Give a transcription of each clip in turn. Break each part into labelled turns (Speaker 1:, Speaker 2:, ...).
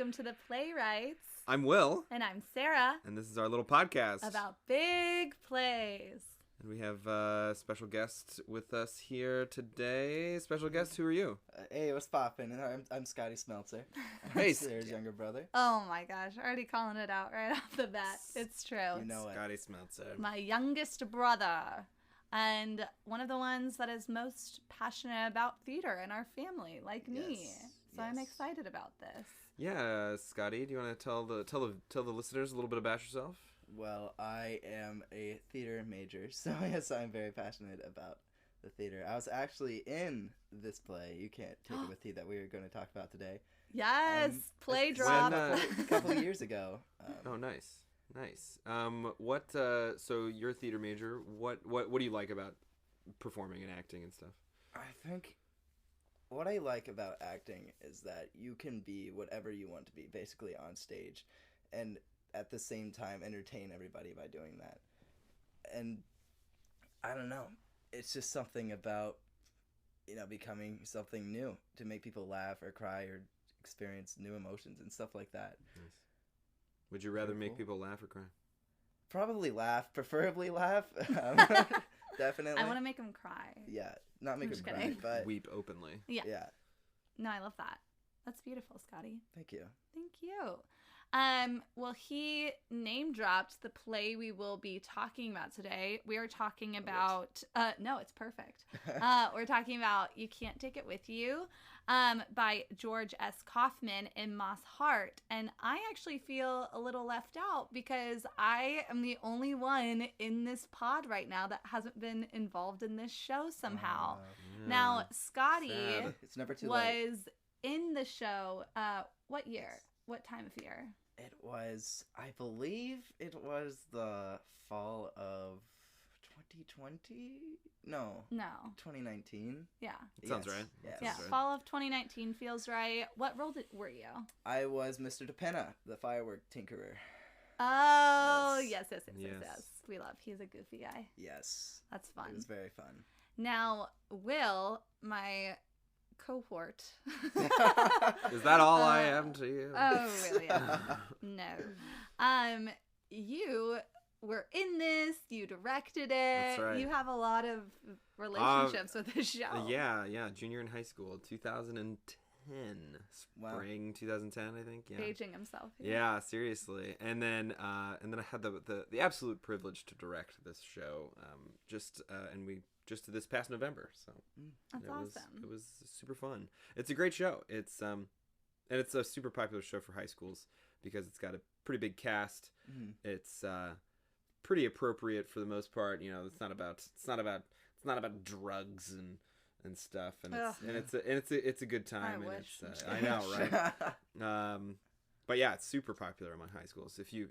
Speaker 1: welcome to the PlayWrights.
Speaker 2: I'm Will.
Speaker 1: And I'm Sarah.
Speaker 2: And this is our little podcast.
Speaker 1: About big plays.
Speaker 2: And we have a special guest with us here today. Special guest, who are you?
Speaker 3: Hey, what's poppin'? I'm Scotty Smeltzer.
Speaker 2: Hey,
Speaker 3: Sarah's younger brother.
Speaker 1: Oh my gosh, already calling it out right off the bat. It's true.
Speaker 3: You know it.
Speaker 2: Scotty Smeltzer.
Speaker 1: My youngest brother. And one of the ones that is most passionate about theater in our family, like me. So I'm excited about this.
Speaker 2: Yeah, Scotty, do you want to tell the listeners a little bit about yourself?
Speaker 3: Well, I am a theater major, so yes, I'm very passionate about the theater. I was actually in this play, You Can't Take It With Tea, that we were going to talk about today.
Speaker 1: Yes, play
Speaker 3: It's
Speaker 1: drop.
Speaker 3: A couple of years ago.
Speaker 2: Oh, nice. So you're a theater major. What do you like about performing and acting and stuff?
Speaker 3: I think what I like about acting is that you can be whatever you want to be, basically on stage, and at the same time entertain everybody by doing that. And I don't know, it's just something about, becoming something new to make people laugh or cry or experience new emotions and stuff like that.
Speaker 2: Nice. Would you rather make people laugh or cry?
Speaker 3: Probably laugh, preferably laugh. Definitely.
Speaker 1: I want to make them cry.
Speaker 3: Yeah, not make them cry,
Speaker 1: kidding.
Speaker 3: but
Speaker 2: Weep openly.
Speaker 3: yeah.
Speaker 1: No, I love that. That's beautiful, Scotty.
Speaker 3: Thank you.
Speaker 1: Thank you. Well, he name dropped the play we will be talking about today. We are talking about, no, it's perfect. We're talking about You Can't Take It With You, by George S. Kaufman and Hart. And I actually feel a little left out because I am the only one in this pod right now that hasn't been involved in this show somehow. Now, Scotty
Speaker 3: It's never too late.
Speaker 1: was in the show, what year? What time of year?
Speaker 3: It was, I believe it was the fall of 2020? No. 2019.
Speaker 1: Yeah.
Speaker 2: Sounds right.
Speaker 3: Yes.
Speaker 1: Yeah,
Speaker 2: right.
Speaker 1: fall of 2019 feels right. What role were you?
Speaker 3: I was Mr. DePenna, the firework tinkerer.
Speaker 1: Oh, yes.
Speaker 2: Yes.
Speaker 1: We love. He's a goofy guy.
Speaker 3: Yes.
Speaker 1: That's fun.
Speaker 3: It was very fun.
Speaker 1: Now, Will, my cohort.
Speaker 2: Is that all I am to you?
Speaker 1: Oh, really? No. You were in this. You directed it.
Speaker 2: That's right.
Speaker 1: You have a lot of relationships with this show.
Speaker 2: Yeah. Junior in high school, 2010. Spring 2010, I think. Yeah.
Speaker 1: Aging himself.
Speaker 2: Yeah, seriously. And then I had the absolute privilege to direct this show. Just this past November. So
Speaker 1: That's awesome.
Speaker 2: It was super fun. It's a great show. It's and it's a super popular show for high schools because it's got a pretty big cast.
Speaker 3: Mm-hmm.
Speaker 2: It's pretty appropriate for the most part. It's not about drugs and stuff, and it's a good time.
Speaker 1: I
Speaker 2: and
Speaker 1: wish.
Speaker 2: It's I know, right? But yeah, it's super popular among high schools. If you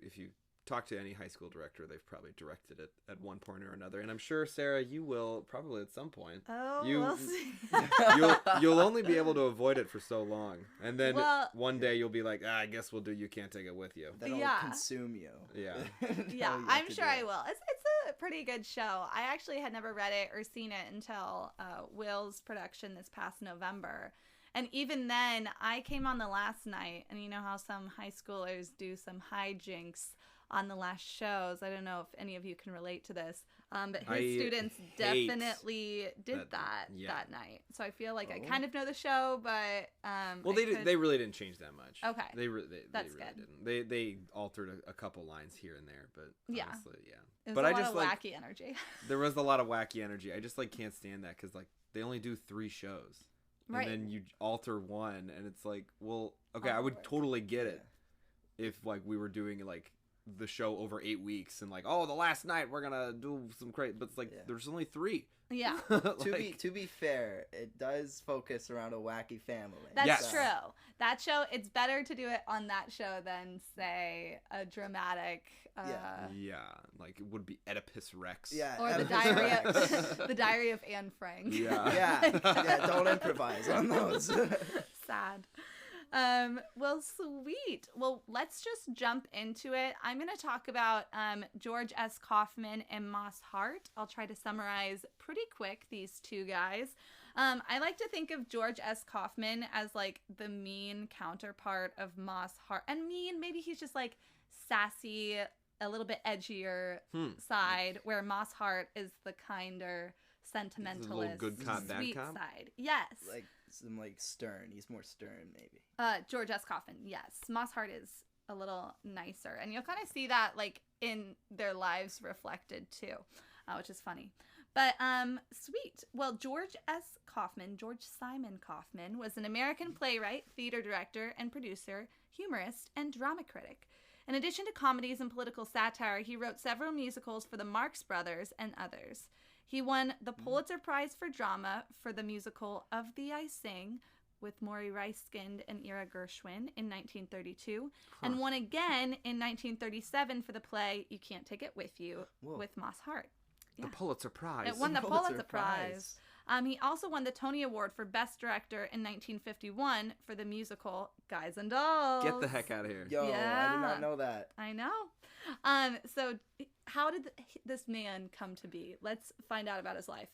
Speaker 2: talk to any high school director, they've probably directed it at one point or another, and I'm sure, Sarah, you will probably at some point.
Speaker 1: Oh, we'll see.
Speaker 2: you'll only be able to avoid it for so long, and then one day you'll be like, I guess we'll do You Can't Take It With You.
Speaker 3: That'll consume you.
Speaker 2: Yeah.
Speaker 1: Yeah, I'm sure I will. It's a pretty good show. I actually had never read it or seen it until Will's production this past November. And even then, I came on the last night, and you know how some high schoolers do some hijinks on the last shows. I don't know if any of you can relate to this, but his students definitely did that night. So I feel like I kind of know the show, but
Speaker 2: they really didn't change that much.
Speaker 1: Okay,
Speaker 2: they really
Speaker 1: good.
Speaker 2: didn't. They altered a couple lines here and there, but honestly,
Speaker 1: It was
Speaker 2: but
Speaker 1: a lot of wacky energy.
Speaker 2: There was a lot of wacky energy. I just can't stand that because they only do 3 shows.
Speaker 1: Right.
Speaker 2: And then you alter one, and it's like, well, okay, I would totally get it if we were doing the show over 8 weeks and the last night we're gonna do some crazy, but it's there's only 3.
Speaker 1: Yeah.
Speaker 3: To be fair, it does focus around a wacky family.
Speaker 1: That's true. That show, it's better to do it on that show than say a dramatic.
Speaker 2: It would be Oedipus Rex.
Speaker 3: Yeah.
Speaker 1: Or the Diary of Anne Frank.
Speaker 3: Yeah. Don't improvise on those.
Speaker 1: Sad. Well, sweet. Well, let's just jump into it. I'm going to talk about George S. Kaufman and Moss Hart. I'll try to summarize pretty quick these two guys. I like to think of George S. Kaufman as like the mean counterpart of Moss Hart. And mean, maybe he's just like sassy, a little bit edgier side, where Moss Hart is the kinder, sentimentalist,
Speaker 2: good cop,
Speaker 1: sweet
Speaker 2: bad cop
Speaker 1: side. Yes.
Speaker 3: Like some like stern. He's more stern, maybe.
Speaker 1: George S. Kaufman, yes. Moss Hart is a little nicer, and you'll kind of see that like in their lives reflected too, which is funny. But sweet. Well, George Simon Kaufman was an American playwright, theater director, and producer, humorist, and drama critic. In addition to comedies and political satire, he wrote several musicals for the Marx Brothers and others. He won the Pulitzer Prize for Drama for the musical Of Thee I Sing with Maury Reiskind and Ira Gershwin in 1932, and won again in 1937 for the play You Can't Take It With You with Moss Hart.
Speaker 2: The Pulitzer Prize.
Speaker 1: It won the Pulitzer Prize. He also won the Tony Award for Best Director in 1951 for the musical Guys and Dolls.
Speaker 2: Get the heck out of here.
Speaker 3: Yo,
Speaker 1: Yeah.
Speaker 3: I did not know that.
Speaker 1: I know. So how did this man come to be? Let's find out about his life.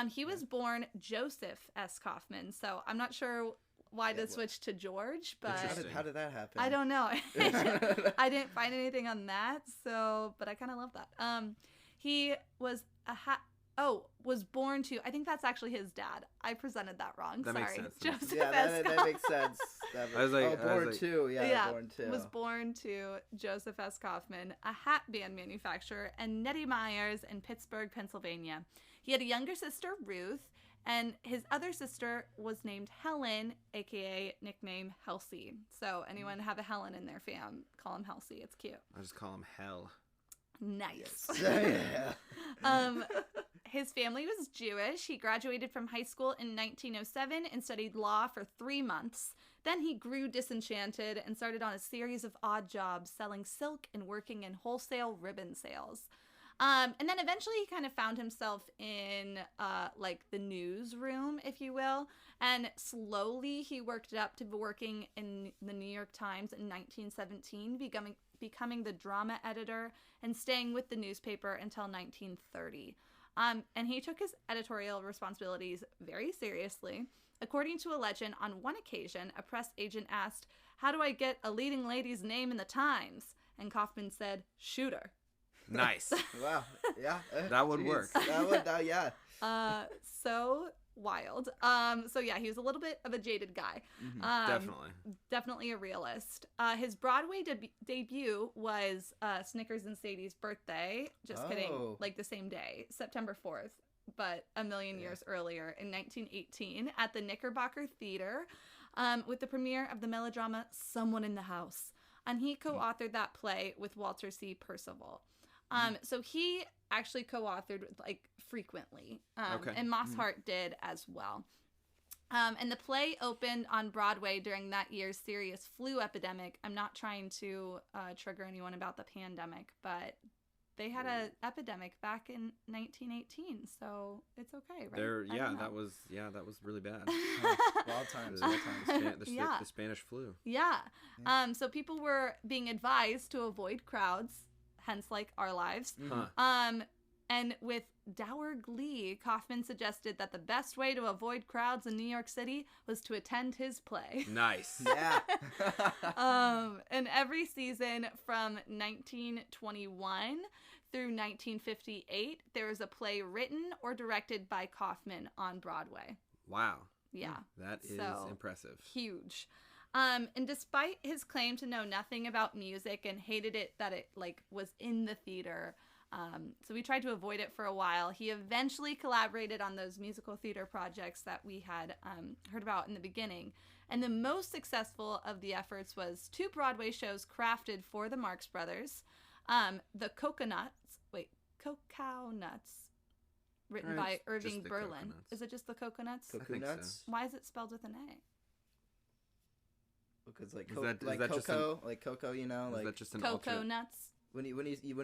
Speaker 1: He was born Joseph S. Kaufman, so I'm not sure why they switched to George, but
Speaker 3: How did that happen?
Speaker 1: I don't know. I didn't find anything on that, so but I kind of love that. He was was born to, I think that's actually his dad. I presented that wrong.
Speaker 2: That
Speaker 1: Sorry.
Speaker 2: makes sense.
Speaker 1: Joseph
Speaker 3: Yeah,
Speaker 1: S.
Speaker 3: that makes sense.
Speaker 2: I was like,
Speaker 3: born too. Yeah, born too.
Speaker 1: Was born to Joseph S. Kaufman, a hat band manufacturer, and Nettie Myers in Pittsburgh, Pennsylvania. He had a younger sister, Ruth, and his other sister was named Helen, aka nickname Halsey. So anyone have a Helen in their fam, call him Halsey. It's cute.
Speaker 2: I just call him Hell.
Speaker 1: Nice.
Speaker 3: Yeah.
Speaker 1: His family was Jewish. He graduated from high school in 1907 and studied law for 3 months. Then he grew disenchanted and started on a series of odd jobs selling silk and working in wholesale ribbon sales. And then eventually he kind of found himself in like the newsroom, if you will. And slowly he worked up to working in the New York Times in 1917, becoming the drama editor and staying with the newspaper until 1930. And he took his editorial responsibilities very seriously. According to a legend, on one occasion, a press agent asked, "How do I get a leading lady's name in the Times?" And Kaufman said, "Shoot her."
Speaker 2: Nice.
Speaker 3: Wow. Yeah.
Speaker 2: That would work.
Speaker 3: That would. Yeah.
Speaker 1: So wild. So yeah, he was a little bit of a jaded guy. Definitely a realist. His Broadway debut was Snickers and Sadie's birthday. Just kidding. Like the same day, September 4th, but a million years earlier in 1918 at the Knickerbocker Theater, with the premiere of the melodrama Someone in the House. And he co-authored that play with Walter C. Percival. So he actually co-authored like frequently, and Moss Hart did as well. And the play opened on Broadway during that year's serious flu epidemic. I'm not trying to trigger anyone about the pandemic, but they had an epidemic back in 1918, so it's okay, right?
Speaker 2: That was really bad.
Speaker 3: Wild times.
Speaker 2: The Spanish flu.
Speaker 1: Yeah. So people were being advised to avoid crowds, hence like our lives. And with dour glee, Kaufman suggested that the best way to avoid crowds in New York City was to attend his play.
Speaker 2: Nice.
Speaker 3: Yeah.
Speaker 1: And every season from 1921 through 1958, there was a play written or directed by Kaufman on Broadway.
Speaker 2: Wow.
Speaker 1: Yeah.
Speaker 2: That is impressive.
Speaker 1: Huge. And despite his claim to know nothing about music and hated it that it like was in the theater, so we tried to avoid it for a while. He eventually collaborated on those musical theater projects that we had heard about in the beginning. And the most successful of the efforts was 2 Broadway shows crafted for the Marx Brothers. The Coconuts, written by Irving Berlin.
Speaker 2: Coconuts.
Speaker 1: Is it just the Coconuts?
Speaker 3: Coconuts?
Speaker 1: Why is it spelled with an A?
Speaker 3: Because like
Speaker 2: Is that
Speaker 3: cocoa, like cocoa, you know, like
Speaker 2: is that just an
Speaker 1: Cocoa
Speaker 2: alternate?
Speaker 1: Nuts.
Speaker 3: when you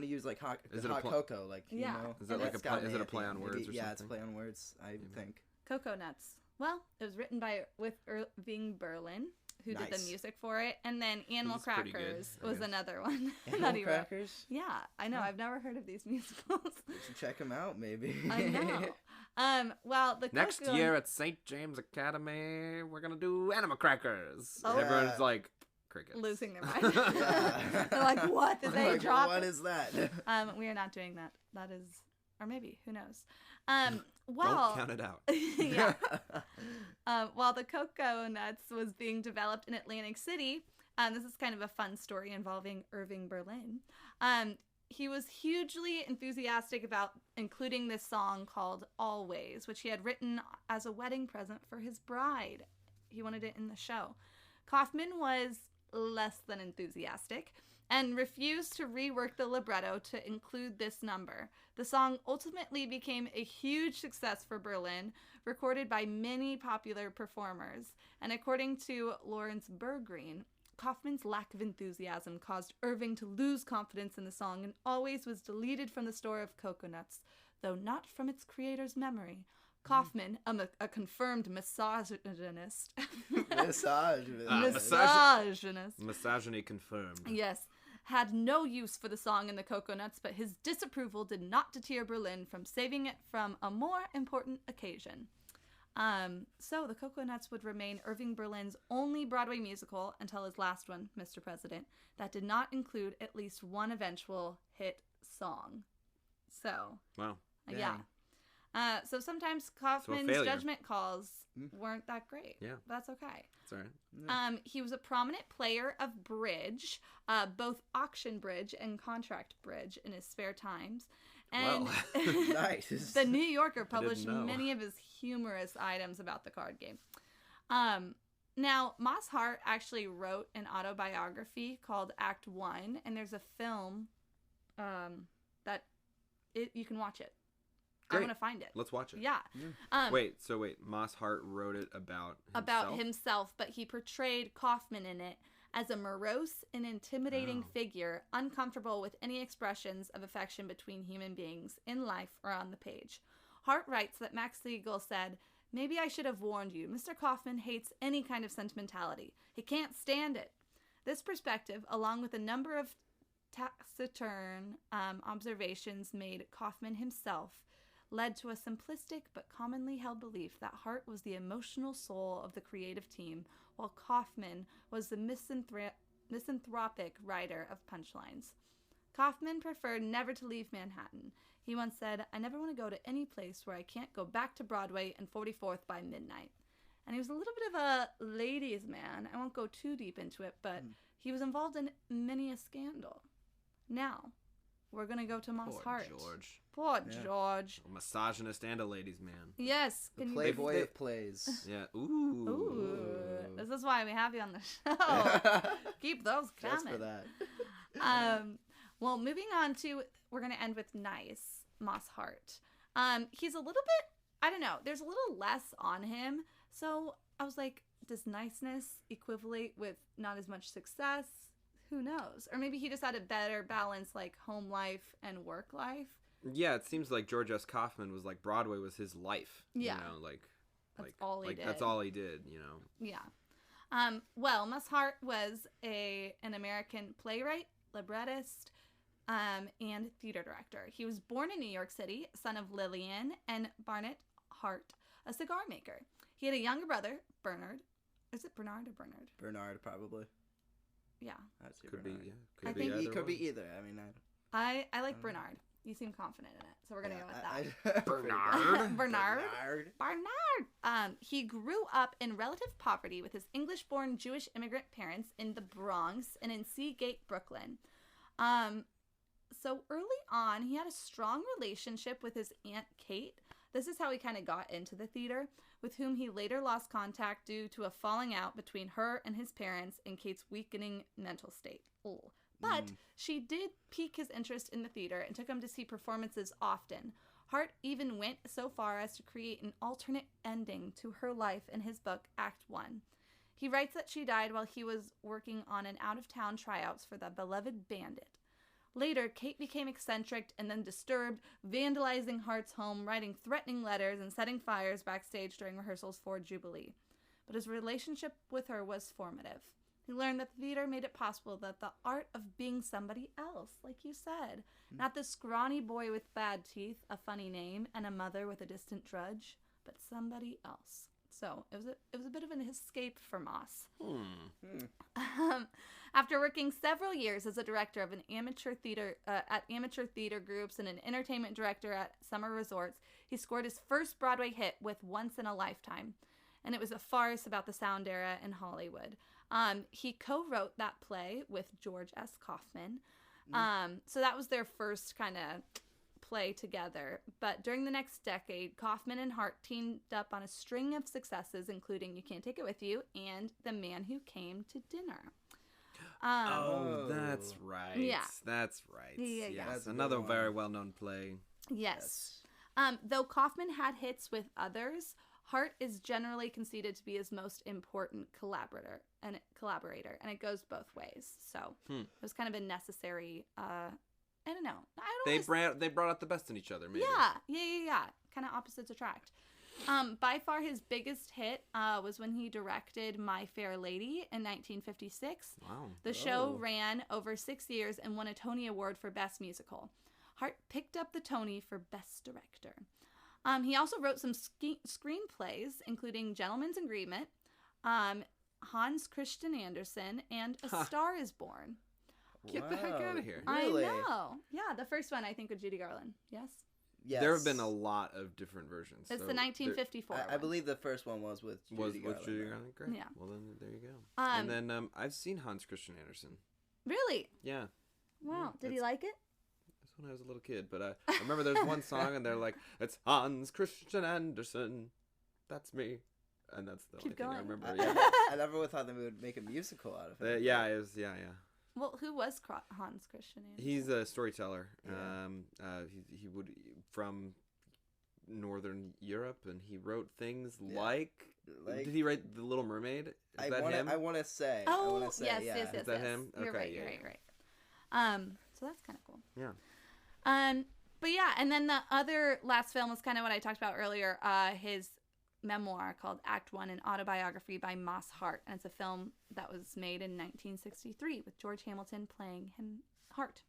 Speaker 3: use like hot
Speaker 2: It
Speaker 3: cocoa, like you know.
Speaker 2: Is that like a play? Is it a play on words or something?
Speaker 3: Yeah, it's a play on words. I think.
Speaker 1: Cocoa Nuts. Well, it was written with Irving Berlin, who did the
Speaker 3: Nice.
Speaker 1: music for it. And then Animal
Speaker 2: He's pretty good,
Speaker 1: Crackers
Speaker 2: I
Speaker 1: was
Speaker 2: guess.
Speaker 1: another one that
Speaker 3: Animal
Speaker 1: he wrote.
Speaker 3: Crackers?
Speaker 1: Yeah, I know.
Speaker 3: Huh.
Speaker 1: I've never heard of these musicals.
Speaker 3: You should check them out, maybe.
Speaker 1: I know. Well, the
Speaker 2: Next
Speaker 1: Coco
Speaker 2: year at St. James Academy, we're gonna do Animal Crackers.
Speaker 1: Oh.
Speaker 2: Everyone's like, crickets.
Speaker 1: losing their mind.
Speaker 3: Yeah.
Speaker 1: They're like, what did they
Speaker 3: Like,
Speaker 1: drop?
Speaker 3: what is that?
Speaker 1: We are not doing that. That is, or maybe, who knows? Well,
Speaker 2: Don't count it out.
Speaker 1: yeah. While the Cocoa Nuts was being developed in Atlantic City, this is kind of a fun story involving Irving Berlin. He was hugely enthusiastic about including this song called Always, which he had written as a wedding present for his bride. He wanted it in the show. Kaufman was less than enthusiastic and refused to rework the libretto to include this number. The song ultimately became a huge success for Berlin, recorded by many popular performers. And according to Lawrence Bergreen, Kaufman's lack of enthusiasm caused Irving to lose confidence in the song and Always was deleted from the store of coconuts, though not from its creator's memory. Kaufman, a confirmed misogynist. Misogynist.
Speaker 2: Misogyny confirmed.
Speaker 1: Yes, had no use for the song in the Coconuts, but his disapproval did not deter Berlin from saving it from a more important occasion. So the Coconuts would remain Irving Berlin's only Broadway musical until his last one, Mr. President, that did not include at least one eventual hit song. So,
Speaker 2: Wow.
Speaker 1: yeah. So sometimes Kaufman's
Speaker 2: failure.
Speaker 1: judgment calls weren't that great.
Speaker 2: Yeah.
Speaker 1: That's okay.
Speaker 2: It's all right.
Speaker 1: He was a prominent player of bridge, both auction bridge and contract bridge in his spare times. And
Speaker 2: Well.
Speaker 3: Nice.
Speaker 1: the New Yorker published
Speaker 2: know.
Speaker 1: many of his humorous items about the card game. Now, Moss Hart actually wrote an autobiography called Act One, and there's a film that you can watch it.
Speaker 2: Great.
Speaker 1: I want to find it.
Speaker 2: Let's watch it.
Speaker 1: Yeah.
Speaker 2: Wait, Moss Hart wrote it about
Speaker 1: himself, but he portrayed Kaufman in it as a morose and intimidating figure, uncomfortable with any expressions of affection between human beings in life or on the page. Hart writes that Max Siegel said, "Maybe I should have warned you. Mr. Kaufman hates any kind of sentimentality. He can't stand it." This perspective, along with a number of taciturn observations made Kaufman himself, led to a simplistic but commonly held belief that Hart was the emotional soul of the creative team, while Kaufman was the misanthropic writer of punchlines. Kaufman preferred never to leave Manhattan. He once said, "I never want to go to any place where I can't go back to Broadway and 44th by midnight." And he was a little bit of a ladies' man. I won't go too deep into it, but he was involved in many a scandal. Now, we're going to go to Moss Hart.
Speaker 2: George.
Speaker 1: Poor George.
Speaker 2: A misogynist and a ladies' man.
Speaker 1: Yes.
Speaker 3: The
Speaker 1: Can
Speaker 3: Playboy
Speaker 2: They-
Speaker 3: of plays.
Speaker 2: Yeah.
Speaker 1: Ooh. This is why we have you on the show. Keep those
Speaker 3: Just
Speaker 1: coming.
Speaker 3: for that.
Speaker 1: Well, moving on to, we're going to end with Nice, Moss Hart. He's a little bit, I don't know, there's a little less on him. So I was like, does niceness equivalent with not as much success? Who knows? Or maybe he just had a better balance, like home life and work life.
Speaker 2: Yeah, it seems like George S. Kaufman was like Broadway was his life.
Speaker 1: Yeah.
Speaker 2: You know,
Speaker 1: That's all he did.
Speaker 2: That's all he did, you know.
Speaker 1: Yeah. Well, Moss Hart was an American playwright, librettist, and theater director. He was born in New York City, son of Lillian and Barnett Hart, a cigar maker. He had a younger brother, Bernard. Is it Bernard or Bernard?
Speaker 3: Bernard, probably.
Speaker 1: Yeah.
Speaker 3: I'd say
Speaker 2: Could
Speaker 3: Bernard.
Speaker 2: be, yeah.
Speaker 1: I
Speaker 2: Could be
Speaker 1: think
Speaker 2: either
Speaker 3: He could
Speaker 2: one.
Speaker 3: be either. I mean,
Speaker 1: I like Bernard. You seem confident in it, so we're gonna go with that.
Speaker 3: that.
Speaker 2: Bernard.
Speaker 1: Bernard. He grew up in relative poverty with his English-born Jewish immigrant parents in the Bronx and in Seagate, Brooklyn. So early on, he had a strong relationship with his Aunt Kate. This is how he kind of got into the theater, with whom he later lost contact due to a falling out between her and his parents and Kate's weakening mental state. Ooh. But she did pique his interest in the theater and took him to see performances often. Hart even went so far as to create an alternate ending to her life in his book, Act One. He writes that she died while he was working on an out-of-town tryouts for The Beloved Bandit. Later, Kate became eccentric and then disturbed, vandalizing Hart's home, writing threatening letters, and setting fires backstage during rehearsals for Jubilee. but his relationship with her was formative. He learned that the theater made it possible that the art of being somebody else, like you said, not the scrawny boy with bad teeth, a funny name, and a mother with a distant drudge, but somebody else. So it was a bit of an escape for Moss. After working several years as a director of an amateur theater groups and an entertainment director at summer resorts, he scored his first Broadway hit with Once in a Lifetime, and it was a farce about the sound era in Hollywood. He co-wrote that play with George S. Kaufman. So that was their first kind of play together. But during the next decade, Kaufman and Hart teamed up on a string of successes, including You Can't Take It With You and The Man Who Came to Dinner.
Speaker 2: That's right.
Speaker 1: Yeah.
Speaker 2: That's right.
Speaker 1: Yeah.
Speaker 2: Yes, another very well-known play.
Speaker 1: Yes. Though Kaufman had hits with others, Hart is generally conceded to be his most important collaborator, and it goes both ways. So it was kind of a necessary. I don't know.
Speaker 2: They brought out the best in each other. Maybe.
Speaker 1: Yeah. Kind of opposites attract. By far his biggest hit was when he directed My Fair Lady in 1956.
Speaker 2: Wow.
Speaker 1: The show ran over 6 years and won a Tony Award for Best Musical. Hart picked up the Tony for Best Director. He also wrote some screenplays, including Gentleman's Agreement, Hans Christian Andersen, and A Star is Born.
Speaker 2: Get the heck out of here.
Speaker 3: Really?
Speaker 1: I know. Yeah, the first one, I think, with Judy Garland. Yes?
Speaker 3: Yes.
Speaker 2: There have been a lot of different versions.
Speaker 1: It's
Speaker 2: so
Speaker 1: the 1954
Speaker 3: I believe the first one was with Judy Garland.
Speaker 2: Judy Garland? Great.
Speaker 1: Yeah.
Speaker 2: Well, then there you go. And then I've seen Hans Christian Andersen.
Speaker 1: Really?
Speaker 2: Yeah.
Speaker 1: Wow. Did he like it?
Speaker 2: That's when I was a little kid. But I remember there's one song and they're like, it's Hans Christian Andersen. That's me. And that's the only thing I remember. Yeah.
Speaker 3: I never would thought they would make a musical out of it.
Speaker 2: Yeah, it was, yeah.
Speaker 1: Well, who was Hans Christian Andersen?
Speaker 2: He's a storyteller.
Speaker 3: Yeah.
Speaker 2: He would from Northern Europe, and he wrote things like did he write The Little Mermaid? Is that him?
Speaker 3: I want to say.
Speaker 1: Yes.
Speaker 2: Is that him?
Speaker 1: You're
Speaker 2: Okay,
Speaker 1: right. So that's kind of cool.
Speaker 2: Yeah.
Speaker 1: But yeah, and then the other last film was kind of what I talked about earlier. His memoir called Act One, an autobiography by Moss Hart, and it's a film that was made in 1963 with George Hamilton playing him Hart.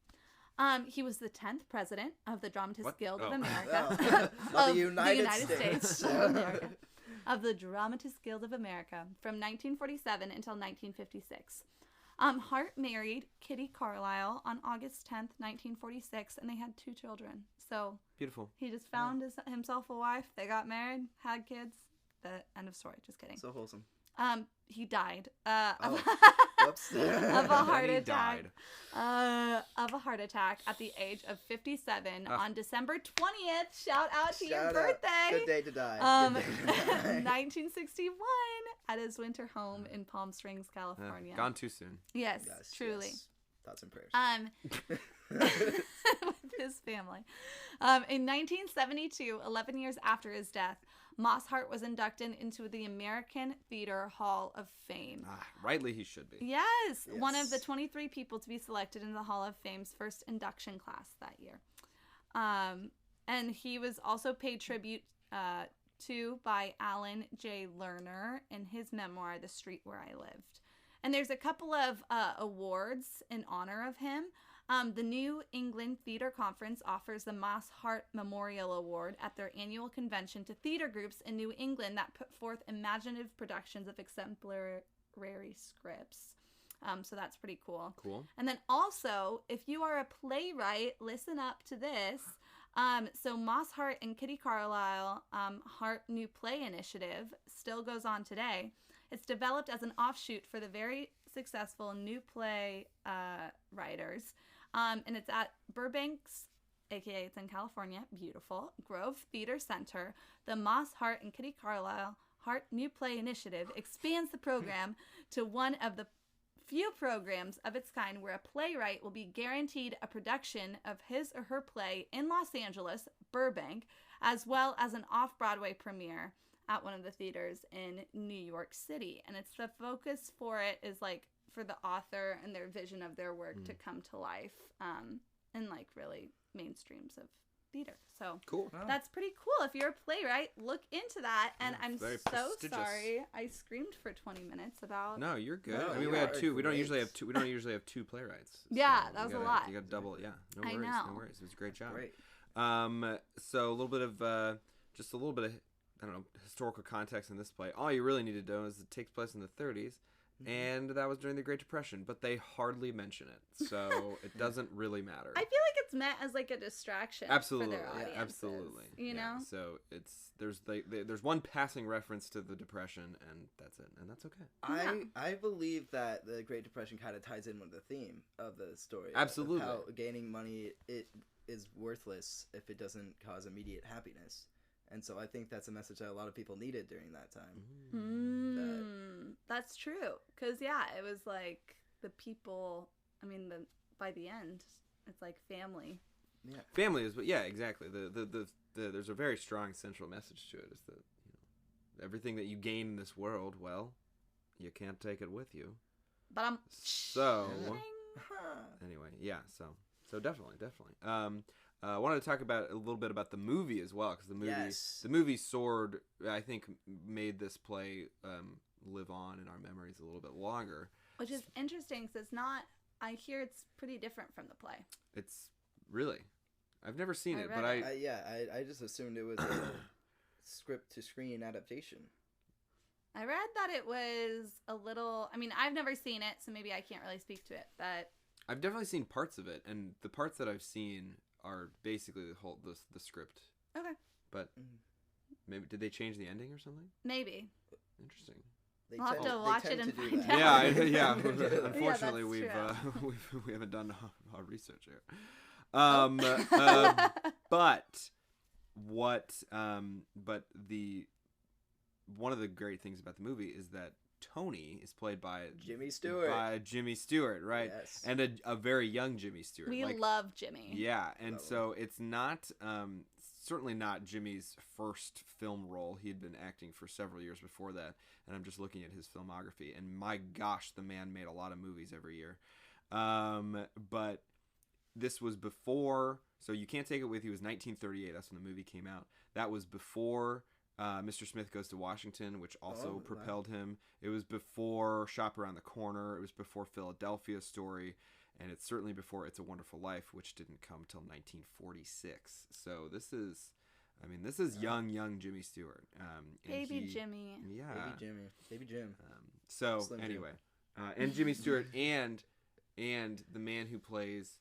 Speaker 1: He was the 10th president of the Dramatists Guild of America.
Speaker 3: Of the United States.
Speaker 1: of America. Of the Dramatists Guild of America from 1947 until 1956. Hart married Kitty Carlisle on August 10th, 1946, and they had 2 children. So
Speaker 2: beautiful.
Speaker 1: He just found himself a wife. They got married, had kids. The end of story. Just kidding.
Speaker 3: So wholesome.
Speaker 1: He died
Speaker 3: Whoops.
Speaker 1: of a heart attack. Of a heart attack at the age of 57 on December 20th. Shout out to your birthday.
Speaker 3: Good day to die.
Speaker 1: 1961 at his winter home in Palm Springs, California.
Speaker 2: Gone too soon.
Speaker 1: Yes, truly.
Speaker 3: Yes. Thoughts and prayers.
Speaker 1: With his family. In 1972, 11 years after his death, Moss Hart was inducted into the American Theater Hall of Fame.
Speaker 2: Rightly he should be.
Speaker 1: Yes, one of the 23 people to be selected in the Hall of Fame's first induction class that year. And he was also paid tribute to by Alan J. Lerner in his memoir, The Street Where I Lived. And there's a couple of awards in honor of him. The New England Theater Conference offers the Moss Hart Memorial Award at their annual convention to theater groups in New England that put forth imaginative productions of exemplary scripts. So that's pretty cool.
Speaker 2: Cool.
Speaker 1: And then also, if you are a playwright, listen up to this. So Moss Hart and Kitty Carlisle Hart New Play Initiative still goes on today. It's developed as an offshoot for the very successful New Play writers. And it's at Burbank's, aka it's in California, beautiful, Grove Theater Center. The Moss Hart and Kitty Carlisle Hart New Play Initiative expands the program to one of the few programs of its kind where a playwright will be guaranteed a production of his or her play in Los Angeles, Burbank, as well as an off-Broadway premiere at one of the theaters in New York City. And it's the focus for it is like for the author and their vision of their work to come to life in like really mainstreams of theater. So
Speaker 2: Cool.
Speaker 3: Oh.
Speaker 1: that's pretty cool. If you're a playwright, look into that. And
Speaker 2: Yeah,
Speaker 1: I'm
Speaker 2: very
Speaker 1: so
Speaker 2: prestigious.
Speaker 1: sorry I screamed for 20 minutes about.
Speaker 2: No, you're good.
Speaker 3: No,
Speaker 2: I mean,
Speaker 3: you
Speaker 2: we had
Speaker 3: are
Speaker 2: two. We don't
Speaker 3: great.
Speaker 2: usually have two. We don't usually have two playwrights.
Speaker 1: Yeah,
Speaker 2: so
Speaker 1: that was
Speaker 2: you
Speaker 1: a
Speaker 2: gotta-
Speaker 1: lot.
Speaker 2: You got double. Yeah, no
Speaker 1: I
Speaker 2: worries.
Speaker 1: know.
Speaker 2: No worries. It was a great job.
Speaker 3: Great.
Speaker 2: So a little bit of just a little bit of I don't know historical context in this play. All you really need to know is it takes place in the 30s, and that was during the Great Depression. But they hardly mention it, so it doesn't really matter.
Speaker 1: I feel like it's meant as like a distraction
Speaker 2: Absolutely,
Speaker 1: for their
Speaker 2: yeah,
Speaker 1: audiences.
Speaker 2: absolutely.
Speaker 1: You
Speaker 2: Yeah,
Speaker 1: know?
Speaker 2: so there's one passing reference to the Depression, and that's it, and that's okay.
Speaker 3: I believe that the Great Depression kind of ties in with the theme of the story.
Speaker 2: Absolutely.
Speaker 3: Of how gaining money is worthless if it doesn't cause immediate happiness. And so I think that's a message that a lot of people needed during that time.
Speaker 1: That's true. Because, yeah, it was like the people, I mean, by the end, it's like family.
Speaker 3: Yeah.
Speaker 2: Family is, but yeah, exactly. There's a very strong central message to it. Is that everything that you gain in this world, well, you can't take it with you.
Speaker 1: But I'm
Speaker 2: So anyway, yeah. So definitely. I wanted to talk about a little bit about the movie as well, because the movie Sword, I think, made this play live on in our memories a little bit longer.
Speaker 1: Which is interesting because it's not. I hear it's pretty different from the play.
Speaker 2: It's really, I've never seen
Speaker 1: I
Speaker 2: it,
Speaker 1: read
Speaker 2: but
Speaker 1: it.
Speaker 3: I just assumed it was a script to screen adaptation.
Speaker 1: I read that it was a little. I mean, I've never seen it, so maybe I can't really speak to it. But
Speaker 2: I've definitely seen parts of it, and the parts that I've seen are basically the script.
Speaker 1: okay,
Speaker 2: But maybe did they change the ending or something?
Speaker 1: maybe.
Speaker 2: Interesting.
Speaker 1: We'll have to watch it and find
Speaker 2: Yeah,
Speaker 1: out.
Speaker 2: yeah.
Speaker 3: They do.
Speaker 2: Unfortunately,
Speaker 1: Yeah,
Speaker 2: we haven't done our research here. But one of the great things about the movie is that Tony is played by
Speaker 3: Jimmy Stewart.
Speaker 2: Right?
Speaker 3: Yes.
Speaker 2: And a very young Jimmy Stewart.
Speaker 1: We love Jimmy.
Speaker 2: Yeah, and
Speaker 3: Love
Speaker 2: so it's not certainly not Jimmy's first film role. He had been acting for several years before that, and I'm just looking at his filmography, and my gosh, the man made a lot of movies every year. But this was before, so You Can't Take It With You was 1938. That's when the movie came out. That was before Mr. Smith Goes to Washington, which also propelled him. It was before Shop Around the Corner. It was before Philadelphia Story. And it's certainly before It's a Wonderful Life, which didn't come till 1946. So this is young Jimmy Stewart.
Speaker 1: Baby Jimmy.
Speaker 2: Yeah.
Speaker 3: Baby Jim.
Speaker 2: So
Speaker 3: Slim Jim.
Speaker 2: anyway, and Jimmy Stewart and the man who plays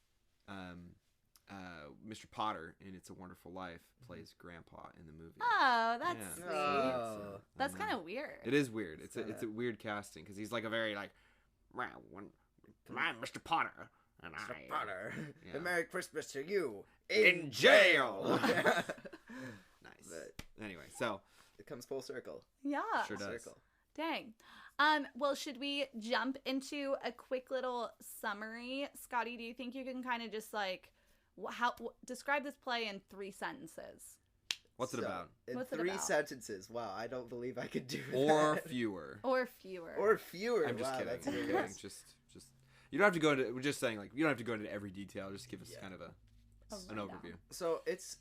Speaker 2: Mr. Potter in It's a Wonderful Life plays Grandpa in the movie.
Speaker 1: Oh, that's
Speaker 2: Yeah.
Speaker 1: sweet.
Speaker 3: Oh.
Speaker 1: That's kind of weird.
Speaker 2: It is weird. It's
Speaker 3: kinda-
Speaker 2: a weird casting because he's like a very like, well, I'm Mr. Potter and
Speaker 3: Mr. Potter.
Speaker 2: Yeah.
Speaker 3: And Merry Christmas to you
Speaker 2: In jail. Nice.
Speaker 3: But
Speaker 2: Anyway, so
Speaker 3: it comes full circle.
Speaker 1: Yeah.
Speaker 2: sure does.
Speaker 3: Circle.
Speaker 1: Dang. Well, should we jump into a quick little summary? Scotty, do you think you can kind of just like describe this play in 3 sentences?
Speaker 2: What's it about?
Speaker 3: In
Speaker 1: What's it
Speaker 3: 3
Speaker 1: about?
Speaker 3: sentences. Wow, I don't believe I could do
Speaker 2: Or
Speaker 3: that.
Speaker 2: fewer.
Speaker 1: Or fewer.
Speaker 3: Or fewer.
Speaker 2: I'm just
Speaker 3: wow,
Speaker 2: kidding.
Speaker 3: That's
Speaker 2: I'm
Speaker 3: good.
Speaker 2: kidding. Just you don't have to go into. We're just saying like you don't have to go into every detail. Just give us kind of an
Speaker 1: rundown.
Speaker 2: overview.
Speaker 3: So it's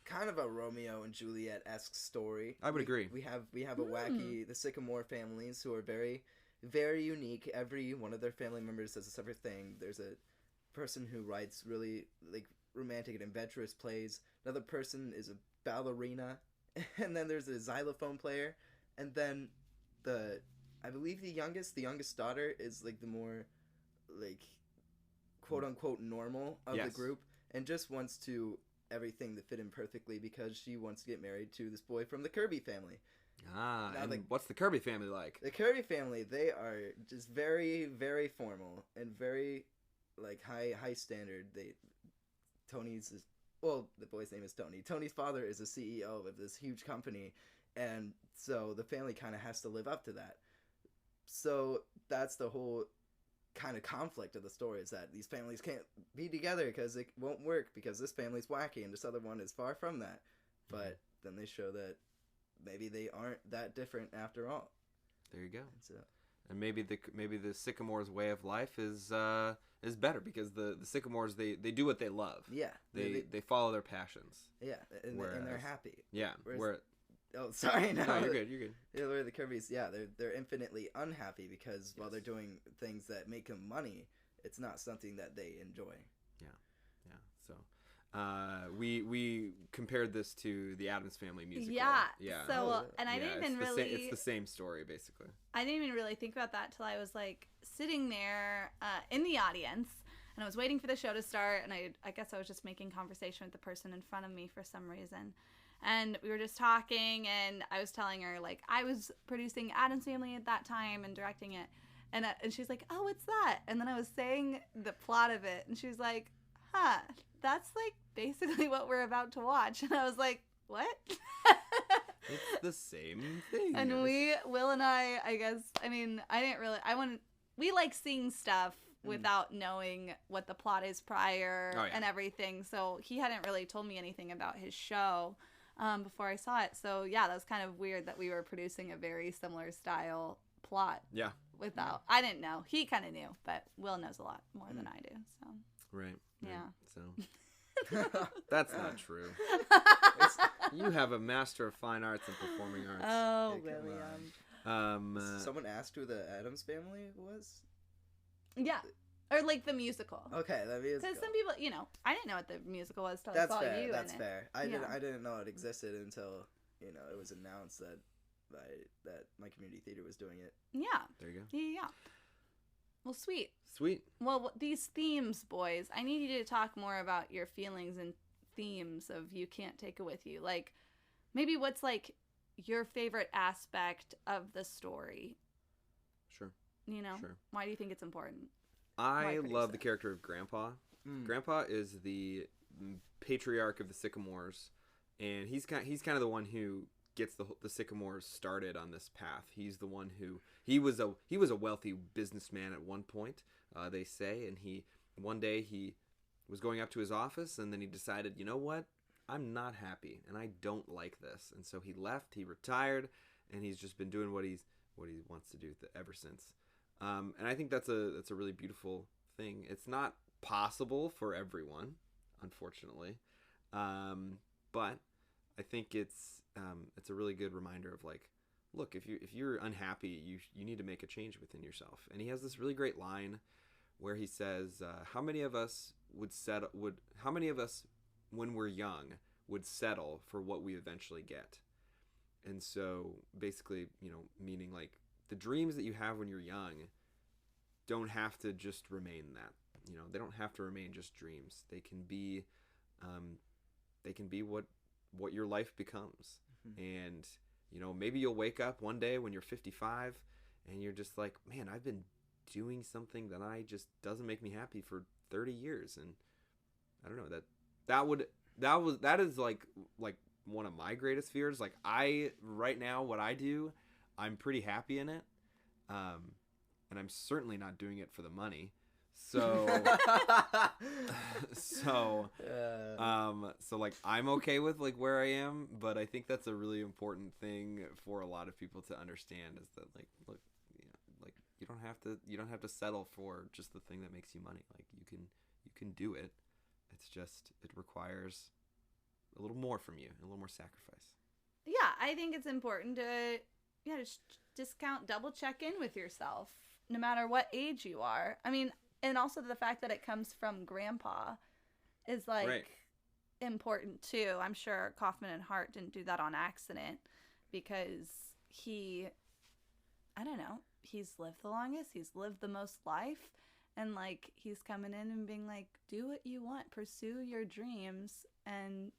Speaker 3: kind of a Romeo and Juliet-esque story.
Speaker 2: I would agree.
Speaker 3: We have a wacky, the Sycamore families who are very, very unique. Every one of their family members does a separate thing. There's a person who writes really like romantic and adventurous plays. Another person is a ballerina, and then there's a xylophone player, and then I believe the youngest daughter is like the more like quote unquote normal of the group, and just wants to everything to fit in perfectly because she wants to get married to this boy from the Kirby family.
Speaker 2: Ah,
Speaker 3: Now
Speaker 2: and what's the Kirby family like?
Speaker 3: The Kirby family, they are just very, very formal and very like high standard. The boy's name is Tony. Tony's father is a CEO of this huge company, and so the family kind of has to live up to that. So that's the whole kind of conflict of the story, is that these families can't be together because it won't work because this family's wacky and this other one is far from that. But then they show that maybe they aren't that different after all.
Speaker 2: There you go.
Speaker 3: And so
Speaker 2: And maybe the Sycamore's way of life is better because the Sycamores they do what they love.
Speaker 3: Yeah.
Speaker 2: They follow their passions.
Speaker 3: Yeah, and they're happy.
Speaker 2: Yeah.
Speaker 3: Oh, sorry.
Speaker 2: No, you're good. You're good.
Speaker 3: Yeah, where the Kirby's, they're infinitely unhappy because while they're doing things that make them money, it's not something that they enjoy.
Speaker 2: Yeah. So, we compared this to the Addams Family musical.
Speaker 1: Yeah. So, and I didn't even really.
Speaker 2: It's the same story basically.
Speaker 1: I didn't even really think about that till I was like sitting there in the audience, and I was waiting for the show to start, and I guess I was just making conversation with the person in front of me for some reason. And we were just talking, and I was telling her, like, I was producing Addams Family at that time and directing it. And she's like, oh, what's that? And then I was saying the plot of it, and she was like, huh, that's, like, basically what we're about to watch. And I was like, what?
Speaker 2: It's the same thing.
Speaker 1: And Will and I guess, I mean, we like seeing stuff without knowing what the plot is prior and everything. So he hadn't really told me anything about his show before I saw it. So yeah, that was kind of weird that we were producing a very similar style plot.
Speaker 2: Yeah.
Speaker 1: I didn't know. He kind of knew, but Will knows a lot more than I do. So.
Speaker 2: Right.
Speaker 1: Yeah.
Speaker 2: So. That's not true. You have a Master of Fine Arts and Performing Arts.
Speaker 1: Oh, William.
Speaker 3: Someone asked who the Addams Family was?
Speaker 1: Yeah. Or like the musical.
Speaker 3: Okay, the musical.
Speaker 1: Because some people, I didn't know what the musical was till
Speaker 3: That's
Speaker 1: I saw
Speaker 3: fair.
Speaker 1: you
Speaker 3: That's
Speaker 1: in
Speaker 3: fair.
Speaker 1: it.
Speaker 3: I didn't know it existed until it was announced that my community theater was doing it.
Speaker 1: Yeah.
Speaker 2: There you go.
Speaker 1: Yeah. Well, sweet.
Speaker 2: Well,
Speaker 1: these themes, boys. I need you to talk more about your feelings and themes of You Can't Take It With You. Like, maybe what's like your favorite aspect of the story?
Speaker 2: Sure. Sure.
Speaker 1: Why do you think it's important?
Speaker 2: I love the character of Grandpa. Grandpa is the patriarch of the Sycamores, and he's kind of the one who gets the Sycamores started on this path. He's the one who he was a wealthy businessman at one point, they say, and one day he was going up to his office, and then he decided, you know what, I'm not happy, and I don't like this, and so he left. He retired, and he's just been doing what he wants to do ever since. And I think that's a really beautiful thing. It's not possible for everyone, unfortunately, but I think it's a really good reminder of like, look, if you're unhappy, you need to make a change within yourself. And he has this really great line where he says, how many of us when we're young would settle for what we eventually get? And so basically, meaning like the dreams that you have when you're young don't have to just remain that. They don't have to remain just dreams. They can be what your life becomes. And maybe you'll wake up one day when you're 55 and you're just like, man, I've been doing something that doesn't make me happy for 30 years, and I don't know, that is like one of my greatest fears. Like right now, what I do, I'm pretty happy in it, and I'm certainly not doing it for the money. So like I'm okay with like where I am, but I think that's a really important thing for a lot of people to understand, is that like, look, like you don't have to settle for just the thing that makes you money. Like you can do it. It's just, it requires a little more from you, a little more sacrifice.
Speaker 1: Yeah, I think it's important to just discount, double check in with yourself, no matter what age you are. I mean, and also the fact that it comes from Grandpa is like important too. I'm sure Kaufman and Hart didn't do that on accident, because he's lived the longest, he's lived the most life, and like he's coming in and being like, do what you want, pursue your dreams, and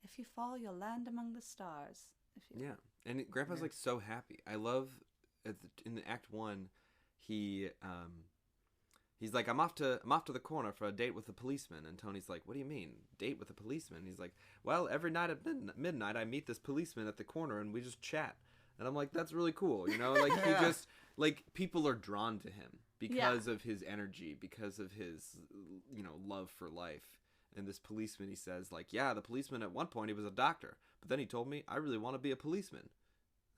Speaker 1: if you fall, you'll land among the stars.
Speaker 2: And Grandpa's like so happy. I love in the Act 1, he's like, I'm off to the corner for a date with a policeman. And Tony's like, what do you mean, date with a policeman? He's like, well, every night at midnight I meet this policeman at the corner and we just chat. And I'm like, that's really cool, like he just, like, people are drawn to him because of his energy, because of his love for life. And this policeman, he says, like, yeah, the policeman at one point, he was a doctor, but then he told me, I really want to be a policeman.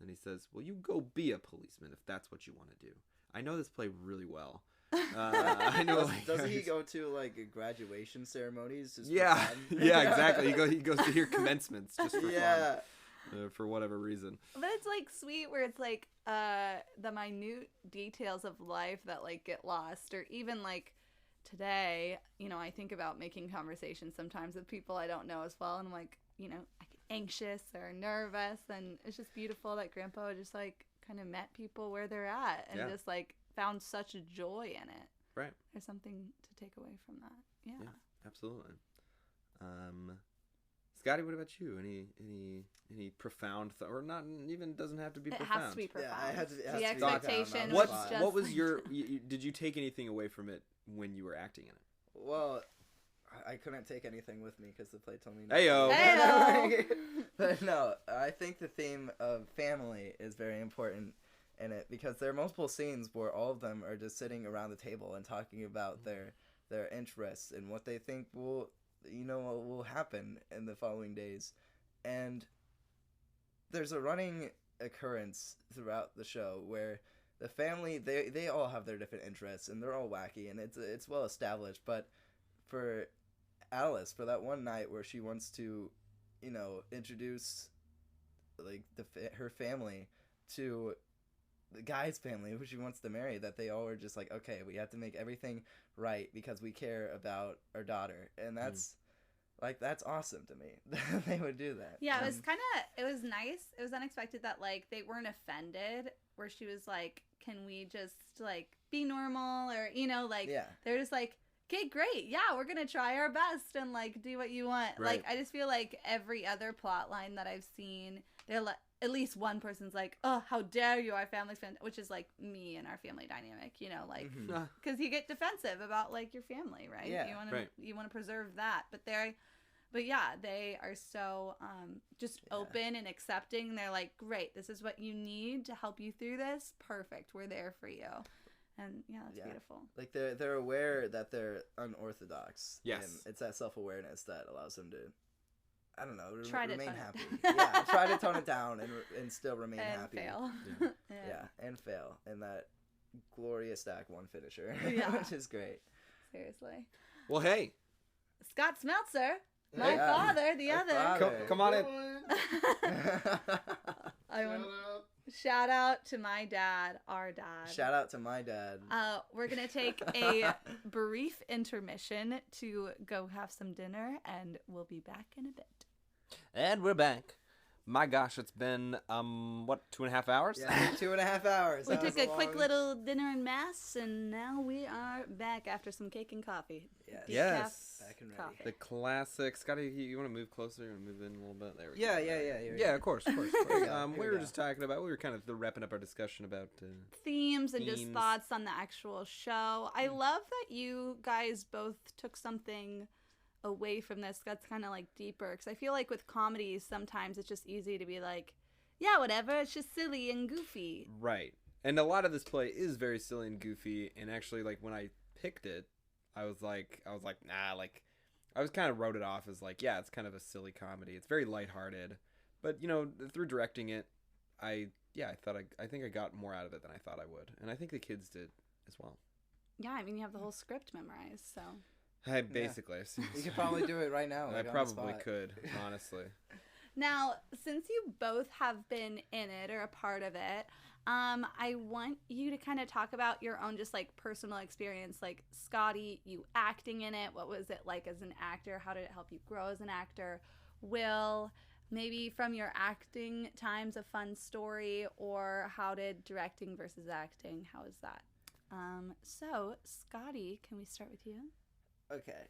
Speaker 2: And he says, well, you go be a policeman if that's what you want to do. I know this play really well. I know.
Speaker 3: Doesn't he go to like graduation ceremonies? Just
Speaker 2: yeah,
Speaker 3: for fun?
Speaker 2: yeah, exactly. He goes to hear commencements just for
Speaker 3: yeah.
Speaker 2: fun, for whatever reason.
Speaker 1: But it's like sweet where it's like the minute details of life that like get lost, or even like today, you know, I think about making conversations sometimes with people I don't know as well, and I'm like, you know, I get anxious or nervous, and it's just beautiful that Grandpa just like kind of met people where they're at and just like found such a joy in it.
Speaker 2: Right.
Speaker 1: There's something to take away from that. Yeah.
Speaker 2: Absolutely. Scotty, what about you? Any profound or not even doesn't have to be profound.
Speaker 1: It has to be profound.
Speaker 3: Yeah, it has to
Speaker 1: the
Speaker 3: be
Speaker 1: expectation.
Speaker 2: What was your? Did you take anything away from it when you were acting in it?
Speaker 3: Well, I couldn't take anything with me because the play told me.
Speaker 2: Heyo.
Speaker 1: Heyo.
Speaker 3: But no, I think the theme of family is very important in it because there are multiple scenes where all of them are just sitting around the table and talking about their interests and what they think will happen in the following days. And there's a running occurrence throughout the show where the family, they all have their different interests and they're all wacky and it's well established. But for Alice, for that one night where she wants to, introduce like her family to the guy's family who she wants to marry, that they all were just like, okay, we have to make everything right because we care about our daughter. And that's that's awesome to me. They would do that.
Speaker 1: Yeah, it was nice. It was unexpected that like they weren't offended, where she was like, can we just like be normal, or they're just like, okay, great, yeah, we're gonna try our best and like do what you want.
Speaker 2: Right.
Speaker 1: Like I just feel like every other plot line that I've seen, they're like, at least one person's like, oh, how dare you, our family's friend, which is like me and our family dynamic, because you get defensive about like your family, right?
Speaker 3: Yeah,
Speaker 1: you want to preserve that, but yeah, they are so just open and accepting. They're like, great, this is what you need to help you through this. Perfect, we're there for you. And that's beautiful. Like
Speaker 3: they're aware that they're unorthodox.
Speaker 2: Yes.
Speaker 3: And it's that self-awareness that allows them to, I don't know, remain happy. Try to tone it down and still remain happy.
Speaker 1: Fail.
Speaker 3: And fail. And that glorious stack one finisher, which is great.
Speaker 1: Seriously.
Speaker 2: Well, hey.
Speaker 1: Scott Smeltzer, my father, the other.
Speaker 3: Father.
Speaker 2: Come on in.
Speaker 1: Shout out to my dad, our dad.
Speaker 3: Shout out to my dad.
Speaker 1: We're going to take a brief intermission to go have some dinner, and we'll be back in a bit.
Speaker 2: And we're back. My gosh, it's been, 2.5 hours?
Speaker 3: Yeah, 2.5 hours.
Speaker 1: We took a quick little dinner and mass, and now we are back after some cake and coffee.
Speaker 2: Yes.
Speaker 3: Back and ready.
Speaker 1: Coffee.
Speaker 2: The classic. Scotty, you want to move closer? You want to move in a little bit? There we
Speaker 3: Yeah.
Speaker 2: go. Yeah, of course. We were just talking about, we were kind of wrapping up our discussion about
Speaker 1: themes and just thoughts on the actual show. I love that you guys both took something away from this that's kind of like deeper, because I feel like with comedies sometimes it's just easy to be like, yeah, whatever, it's just silly and goofy.
Speaker 2: Right. And a lot of this play is very silly and goofy, and actually like when I picked it, I was like nah, like I was kind of wrote it off as like, yeah, it's kind of a silly comedy. It's very lighthearted. But through directing it, I think I got more out of it than I thought I would. And I think the kids did as well.
Speaker 1: Yeah, I mean, you have the whole script memorized, so
Speaker 2: basically.
Speaker 3: You could probably do it right now.
Speaker 2: I probably could, honestly.
Speaker 1: Now, since you both have been in it or a part of it, I want you to kind of talk about your own just like personal experience. Like, Scotty, you acting in it, what was it like as an actor? How did it help you grow as an actor? Will, maybe from your acting times, a fun story, or how did directing versus acting, how is that? So, Scotty, can we start with you?
Speaker 3: Okay,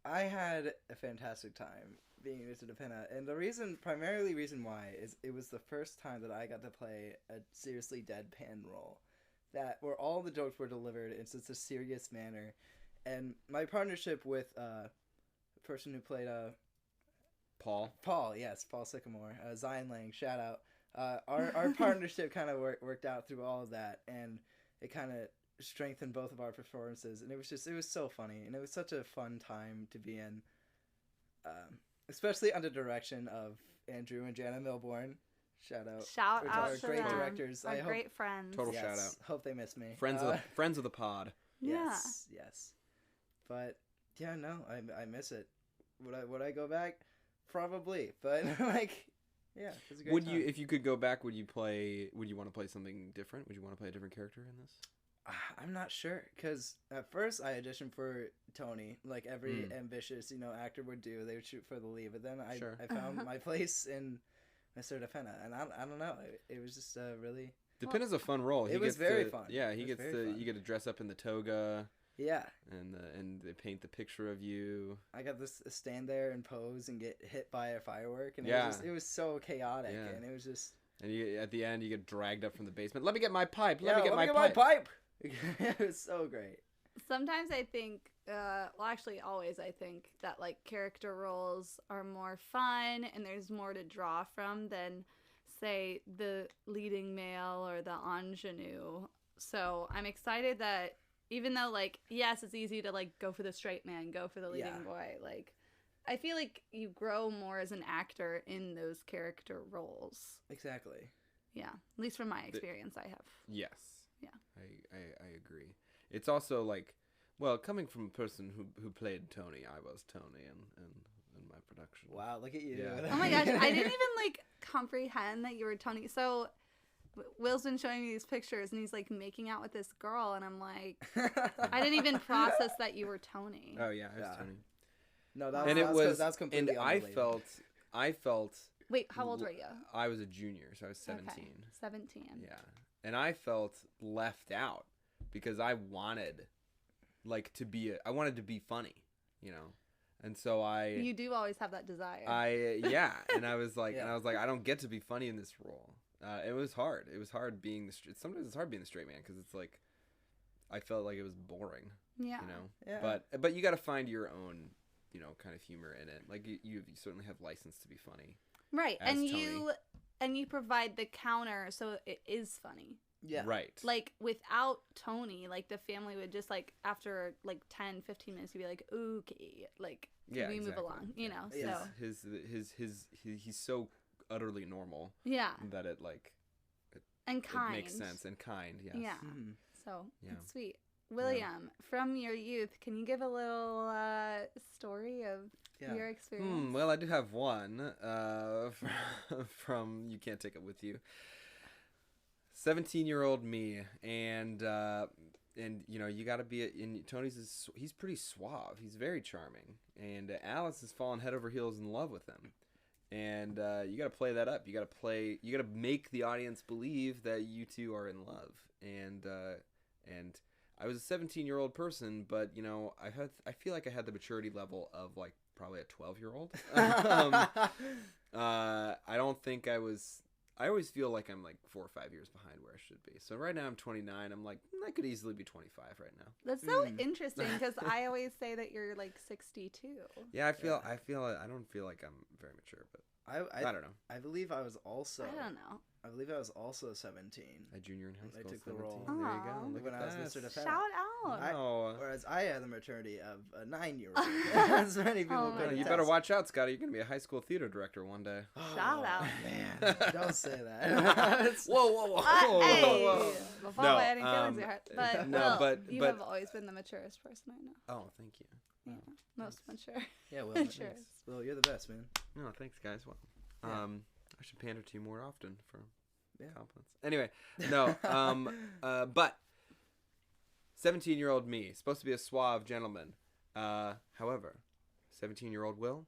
Speaker 3: I had a fantastic time being Mr. DePena, and the primary reason why is it was the first time that I got to play a seriously deadpan role, where all the jokes were delivered in such a serious manner, and my partnership with the person who played Paul Sycamore, Zion Lang, shout out, our partnership kind of worked out through all of that, and it kind of strengthened both of our performances, and it was so funny, and it was such a fun time to be in, especially under direction of Andrew and Jana Milbourne. Shout out.
Speaker 1: Shout out
Speaker 3: our
Speaker 1: to
Speaker 3: great
Speaker 1: them.
Speaker 3: directors.
Speaker 1: Our great friends.
Speaker 2: Total shout out.
Speaker 3: Hope they miss me.
Speaker 2: Friends of the pod.
Speaker 3: Yes. But yeah, no, I miss it. Would I go back? Probably, but like, yeah, it's a great
Speaker 2: Would
Speaker 3: time.
Speaker 2: you, if you could go back, would you want to play something different? Would you want to play a different character in this?
Speaker 3: I'm not sure, because at first I auditioned for Tony, like every ambitious, actor would do. They would shoot for the lead, but then I found my place in Mr. DePena, and I don't know. It was just really...
Speaker 2: DePena's a fun role.
Speaker 3: It was very fun.
Speaker 2: Yeah, you get to dress up in the toga.
Speaker 3: Yeah.
Speaker 2: And they paint the picture of you.
Speaker 3: I got this stand there and pose and get hit by a firework, and it was so chaotic, and it was just... And
Speaker 2: at the end, you get dragged up from the basement. Let me get my pipe.
Speaker 3: Let me get my pipe. It was so great.
Speaker 1: Sometimes I think, actually always I think that like character roles are more fun and there's more to draw from than, say, the leading male or the ingenue. So I'm excited that even though, like, yes, it's easy to like go for the straight man, go for the leading boy, like, I feel like you grow more as an actor in those character roles.
Speaker 3: Exactly.
Speaker 1: Yeah, at least from my experience, I have.
Speaker 2: Yes.
Speaker 1: Yeah.
Speaker 2: I agree. It's also like, well, coming from a person who played Tony, I was Tony in my production.
Speaker 3: Wow, look at you.
Speaker 2: Yeah.
Speaker 1: Oh my gosh, I didn't even like comprehend that you were Tony. So Will's been showing me these pictures and he's like making out with this girl and I'm like, I didn't even process that you were Tony.
Speaker 2: Oh yeah, I was Tony.
Speaker 3: No, that's completely
Speaker 2: and I felt.
Speaker 1: Wait, how old were you?
Speaker 2: I was a junior, so I was 17.
Speaker 1: Okay, 17.
Speaker 2: Yeah. And I felt left out because I wanted to be funny, And so
Speaker 1: You do always have that desire.
Speaker 2: and I was like I don't get to be funny in this role. It was hard. It was hard being sometimes it's hard being the straight man because it's like I felt like it was boring.
Speaker 1: Yeah.
Speaker 2: Yeah. But you got to find your own, kind of humor in it. Like you certainly have license to be funny.
Speaker 1: Right. And
Speaker 2: Tony.
Speaker 1: you provide the counter so it is funny.
Speaker 3: Yeah.
Speaker 2: Right.
Speaker 1: Like without Tony, like the family would just like after like 10, 15 minutes be like, okay, like can we move along,
Speaker 2: Yeah.
Speaker 1: So
Speaker 2: he's so utterly normal.
Speaker 1: Yeah.
Speaker 2: That it
Speaker 1: and kind.
Speaker 2: It makes sense and kind, yes.
Speaker 1: Yeah. So it's sweet. William, from your youth, can you give a little story of your experience?
Speaker 2: Well, I do have one from You Can't Take It With You. 17-year-old me, and you got to be Tony's he's pretty suave. He's very charming, and Alice has fallen head over heels in love with him. And you got to play that up. You got to make the audience believe that you two are in love. And I was a 17-year-old person, but I feel like I had the maturity level of like probably a 12-year-old. I don't think I was. I always feel like I'm like 4 or 5 years behind where I should be. So right now I'm 29. I'm like, I could easily be 25 right now.
Speaker 1: That's so interesting because I always say that you're like 62.
Speaker 2: Yeah, I don't feel like I'm very mature, but I don't know.
Speaker 3: I believe I was also.
Speaker 1: I don't know.
Speaker 3: I believe I was also 17.
Speaker 2: A junior in high school.
Speaker 3: I took
Speaker 2: 17.
Speaker 3: the role.
Speaker 2: There you go. Look
Speaker 3: when
Speaker 2: at
Speaker 3: I was
Speaker 2: that.
Speaker 3: Mr. DeFena.
Speaker 1: Shout out.
Speaker 3: Whereas I had the maturity of a 9-year-old. As many people could.
Speaker 2: You better watch out, Scotty. You're gonna be a high school theater director one day.
Speaker 1: Shout out.
Speaker 3: Man, don't say that.
Speaker 2: Whoa.
Speaker 1: Hey, before my any feelings are hurt. But
Speaker 2: no,
Speaker 1: Will, you have always been the maturest person I know.
Speaker 2: Oh, thank you.
Speaker 1: Yeah, most mature.
Speaker 3: Yeah, Will.
Speaker 1: Maturest.
Speaker 3: Will, you're the best, man.
Speaker 2: No, thanks, guys. Well, I should pander to you more often for compliments. Anyway, no, but 17-year-old me, supposed to be a suave gentleman. However, 17-year-old Will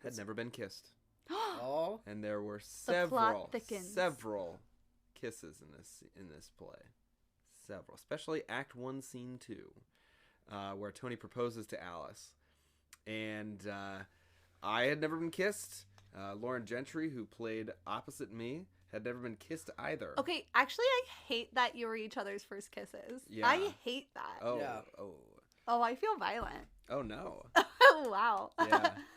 Speaker 2: had never been kissed.
Speaker 3: Oh.
Speaker 2: And there were several kisses in this play. Several, especially Act 1, Scene 2, where Tony proposes to Alice. And I had never been kissed. Lauren Gentry, who played opposite me, had never been kissed either.
Speaker 1: Okay, actually, I hate that you were each other's first kisses.
Speaker 2: Yeah.
Speaker 1: I hate that.
Speaker 2: Oh,
Speaker 3: Yeah.
Speaker 1: Oh, I feel violent.
Speaker 2: Oh, no.
Speaker 1: Oh, wow.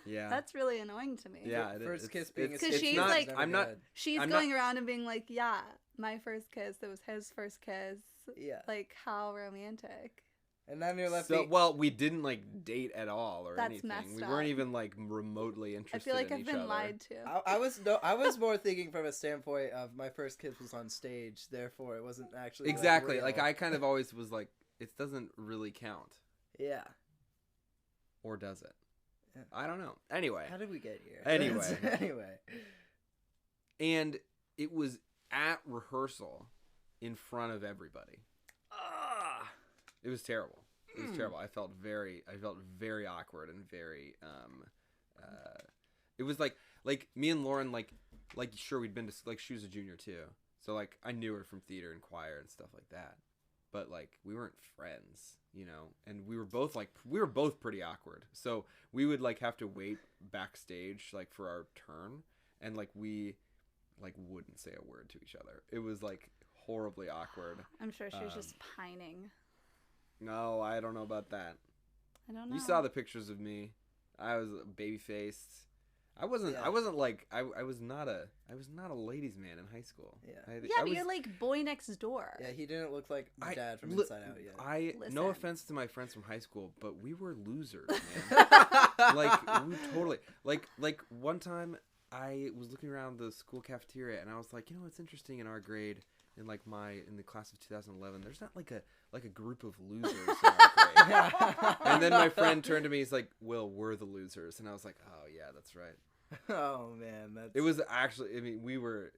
Speaker 2: Yeah.
Speaker 1: That's really annoying to me.
Speaker 2: Yeah,
Speaker 3: First kiss being
Speaker 1: because she's
Speaker 2: not,
Speaker 1: like,
Speaker 2: I'm not.
Speaker 1: She's going around and being like, yeah, my first kiss, it was his first kiss.
Speaker 3: Yeah.
Speaker 1: Like, how romantic.
Speaker 3: And then you're left.
Speaker 2: So, well, we didn't like date at all or
Speaker 1: That's
Speaker 2: anything.
Speaker 1: messed
Speaker 2: We
Speaker 1: up.
Speaker 2: weren't even like remotely interested.
Speaker 1: I feel like
Speaker 2: in
Speaker 1: I've
Speaker 2: each
Speaker 1: been
Speaker 2: other.
Speaker 1: lied to.
Speaker 3: I was more thinking from a standpoint of my first kiss was on stage, therefore it wasn't actually
Speaker 2: Exactly.
Speaker 3: real.
Speaker 2: Like I kind of always was like, it doesn't really count,
Speaker 3: Yeah.
Speaker 2: or does it?
Speaker 3: Yeah.
Speaker 2: I don't know. Anyway,
Speaker 3: How did we get here?
Speaker 2: Anyway. And it was at rehearsal, in front of everybody. It was terrible. It was terrible. I felt very awkward and very it was like me and Lauren like sure we'd been to like she was a junior too. So like I knew her from theater and choir and stuff like that. But like we weren't friends, you know, and we were both pretty awkward. So we would like have to wait backstage like for our turn, and like we like wouldn't say a word to each other. It was like horribly awkward.
Speaker 1: I'm sure she was just pining.
Speaker 2: No, I don't know about that.
Speaker 1: I don't know.
Speaker 2: You saw the pictures of me. I was baby faced. I wasn't like I was not a ladies' man in high school.
Speaker 3: Yeah.
Speaker 1: But you're like boy next door.
Speaker 3: Yeah, he didn't look like my dad from Inside Out yet.
Speaker 2: No
Speaker 1: Listen.
Speaker 2: offense to my friends from high school, but we were losers, man. Like we totally like one time I was looking around the school cafeteria and I was like, you know what's interesting in our grade in the class of 2011, there's not like a group of losers in our grade. And then my friend turned to me, he's like, Will, we're the losers. And I was like, oh yeah, that's right.
Speaker 3: Oh man,
Speaker 2: It was actually, I mean, we're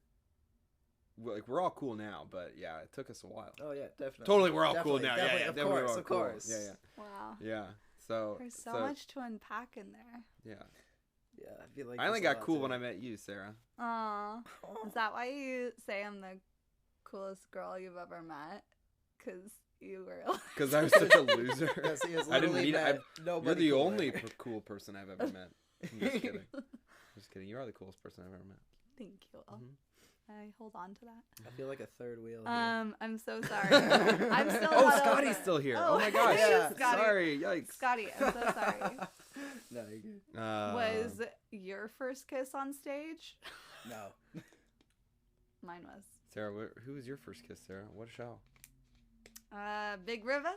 Speaker 2: all cool now, but yeah, it took us a while.
Speaker 3: Oh yeah, definitely.
Speaker 2: Totally, we're all cool now.
Speaker 3: Definitely,
Speaker 2: Yeah,
Speaker 3: of
Speaker 2: definitely
Speaker 3: course,
Speaker 2: we're all
Speaker 3: of
Speaker 2: cool.
Speaker 3: course.
Speaker 2: Yeah.
Speaker 1: Wow.
Speaker 2: Yeah. So
Speaker 1: There's so much to unpack in there.
Speaker 2: Yeah.
Speaker 3: Yeah, I feel like
Speaker 2: I only
Speaker 3: there's a
Speaker 2: got
Speaker 3: lot
Speaker 2: cool
Speaker 3: to
Speaker 2: when
Speaker 3: it.
Speaker 2: I met you, Sarah.
Speaker 1: Aw. Is that why you say I'm the coolest girl you've ever met? Because you were.
Speaker 2: Because I was such a loser.
Speaker 3: Yes, he has
Speaker 2: I didn't
Speaker 3: literally
Speaker 2: mean
Speaker 3: met
Speaker 2: it. You're
Speaker 3: nobody
Speaker 2: the
Speaker 3: cooler.
Speaker 2: only cool person I've ever met. I'm just kidding. Just kidding. You are the coolest person I've ever met.
Speaker 1: Thank you.
Speaker 2: Mhm.
Speaker 1: I hold on to that.
Speaker 3: I feel like a third wheel. Here.
Speaker 1: I'm so sorry. I'm still.
Speaker 2: Oh,
Speaker 1: not
Speaker 2: Scotty's
Speaker 1: over.
Speaker 2: still here.
Speaker 1: Oh,
Speaker 2: Oh my gosh.
Speaker 3: yeah.
Speaker 1: Scotty.
Speaker 2: Sorry. Yikes.
Speaker 1: Scotty, I'm so sorry.
Speaker 3: No, you're good.
Speaker 1: Was your first kiss on stage?
Speaker 3: No.
Speaker 1: Mine was.
Speaker 2: Sarah, who was your first kiss, Sarah? What show?
Speaker 1: Big River.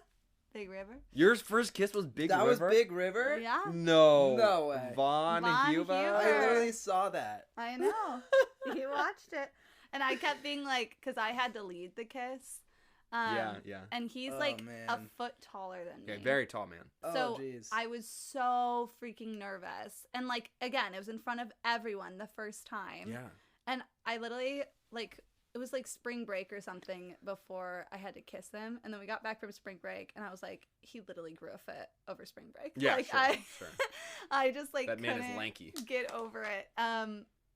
Speaker 1: Big River.
Speaker 2: Your first kiss was Big
Speaker 3: That
Speaker 2: River?
Speaker 3: was Big River?
Speaker 1: Yeah.
Speaker 2: No.
Speaker 3: No way.
Speaker 2: Vaughn Huber?
Speaker 1: Huber.
Speaker 3: I literally saw that.
Speaker 1: I know. You watched it. And I kept being like, because I had to lead the kiss.
Speaker 2: Yeah.
Speaker 1: And he's
Speaker 3: Oh,
Speaker 1: like
Speaker 3: man.
Speaker 1: a foot taller than me.
Speaker 2: Okay, very tall man.
Speaker 1: So
Speaker 3: Oh, jeez.
Speaker 1: I was so freaking nervous. And like, again, it was in front of everyone the first time.
Speaker 2: Yeah.
Speaker 1: And I literally, like, it was like spring break or something before I had to kiss him. And then we got back from spring break and I was like, he literally grew a foot over spring break.
Speaker 2: Yeah,
Speaker 1: like,
Speaker 2: sure.
Speaker 1: I just like
Speaker 2: That man is
Speaker 1: couldn't
Speaker 2: lanky.
Speaker 1: get over it.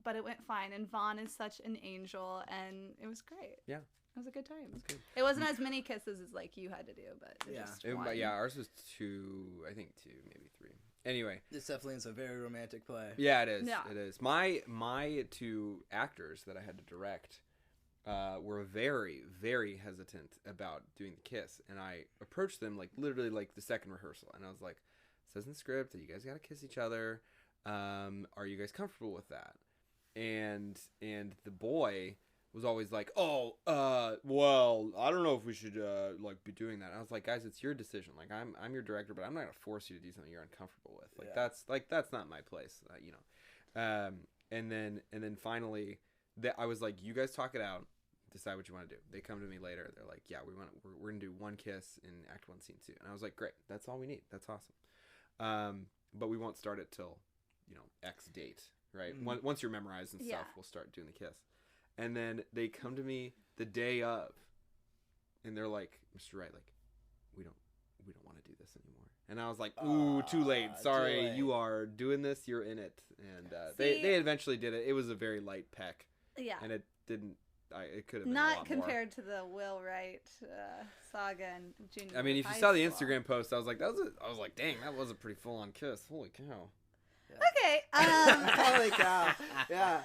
Speaker 1: But it went fine. And Vaughn is such an angel and it was great.
Speaker 2: Yeah.
Speaker 1: It was a good time.
Speaker 2: That's good.
Speaker 1: It wasn't as many kisses as like you had to do, but it
Speaker 3: Yeah.
Speaker 1: just
Speaker 2: But
Speaker 1: one.
Speaker 2: yeah, ours was two, maybe three. Anyway.
Speaker 3: This definitely is a very romantic play.
Speaker 2: Yeah, it is.
Speaker 1: Yeah.
Speaker 2: It is. My two actors that I had to direct were very, very hesitant about doing the kiss, and I approached them like literally like the second rehearsal, and I was like, "It says in the script that you guys got to kiss each other. Are you guys comfortable with that?" And the boy was always like, "Oh, well, I don't know if we should like be doing that." And I was like, "Guys, it's your decision. Like, I'm your director, but I'm not gonna force you to do something you're uncomfortable with. Like,
Speaker 3: Yeah.
Speaker 2: that's not my place, you know." And then finally, I was like, "You guys talk it out, decide what you want to do." They come to me later. They're like, "Yeah, we're gonna do one kiss in Act 1, Scene 2." And I was like, "Great, that's all we need. That's awesome." But we won't start it till, you know, X date, right?
Speaker 3: Mm.
Speaker 2: Once you're memorized and stuff, we'll start doing the kiss. And then they come to me the day of, and they're like, "Mr. Wright, like, we don't want to do this anymore." And I was like, "Ooh, too late. Sorry,
Speaker 3: too late.
Speaker 2: you are doing this. You're in it." And
Speaker 1: See-
Speaker 2: they eventually did it. It was a very light peck,
Speaker 1: Yeah.
Speaker 2: and it didn't. It could have been a
Speaker 1: Not
Speaker 2: lot
Speaker 1: compared to the Will Wright saga and junior.
Speaker 2: more. I mean, if you
Speaker 1: high
Speaker 2: saw the
Speaker 1: school.
Speaker 2: Instagram post, I was like, dang, that was a pretty full on kiss. Holy cow.
Speaker 1: Okay.
Speaker 3: Holy cow. Yeah.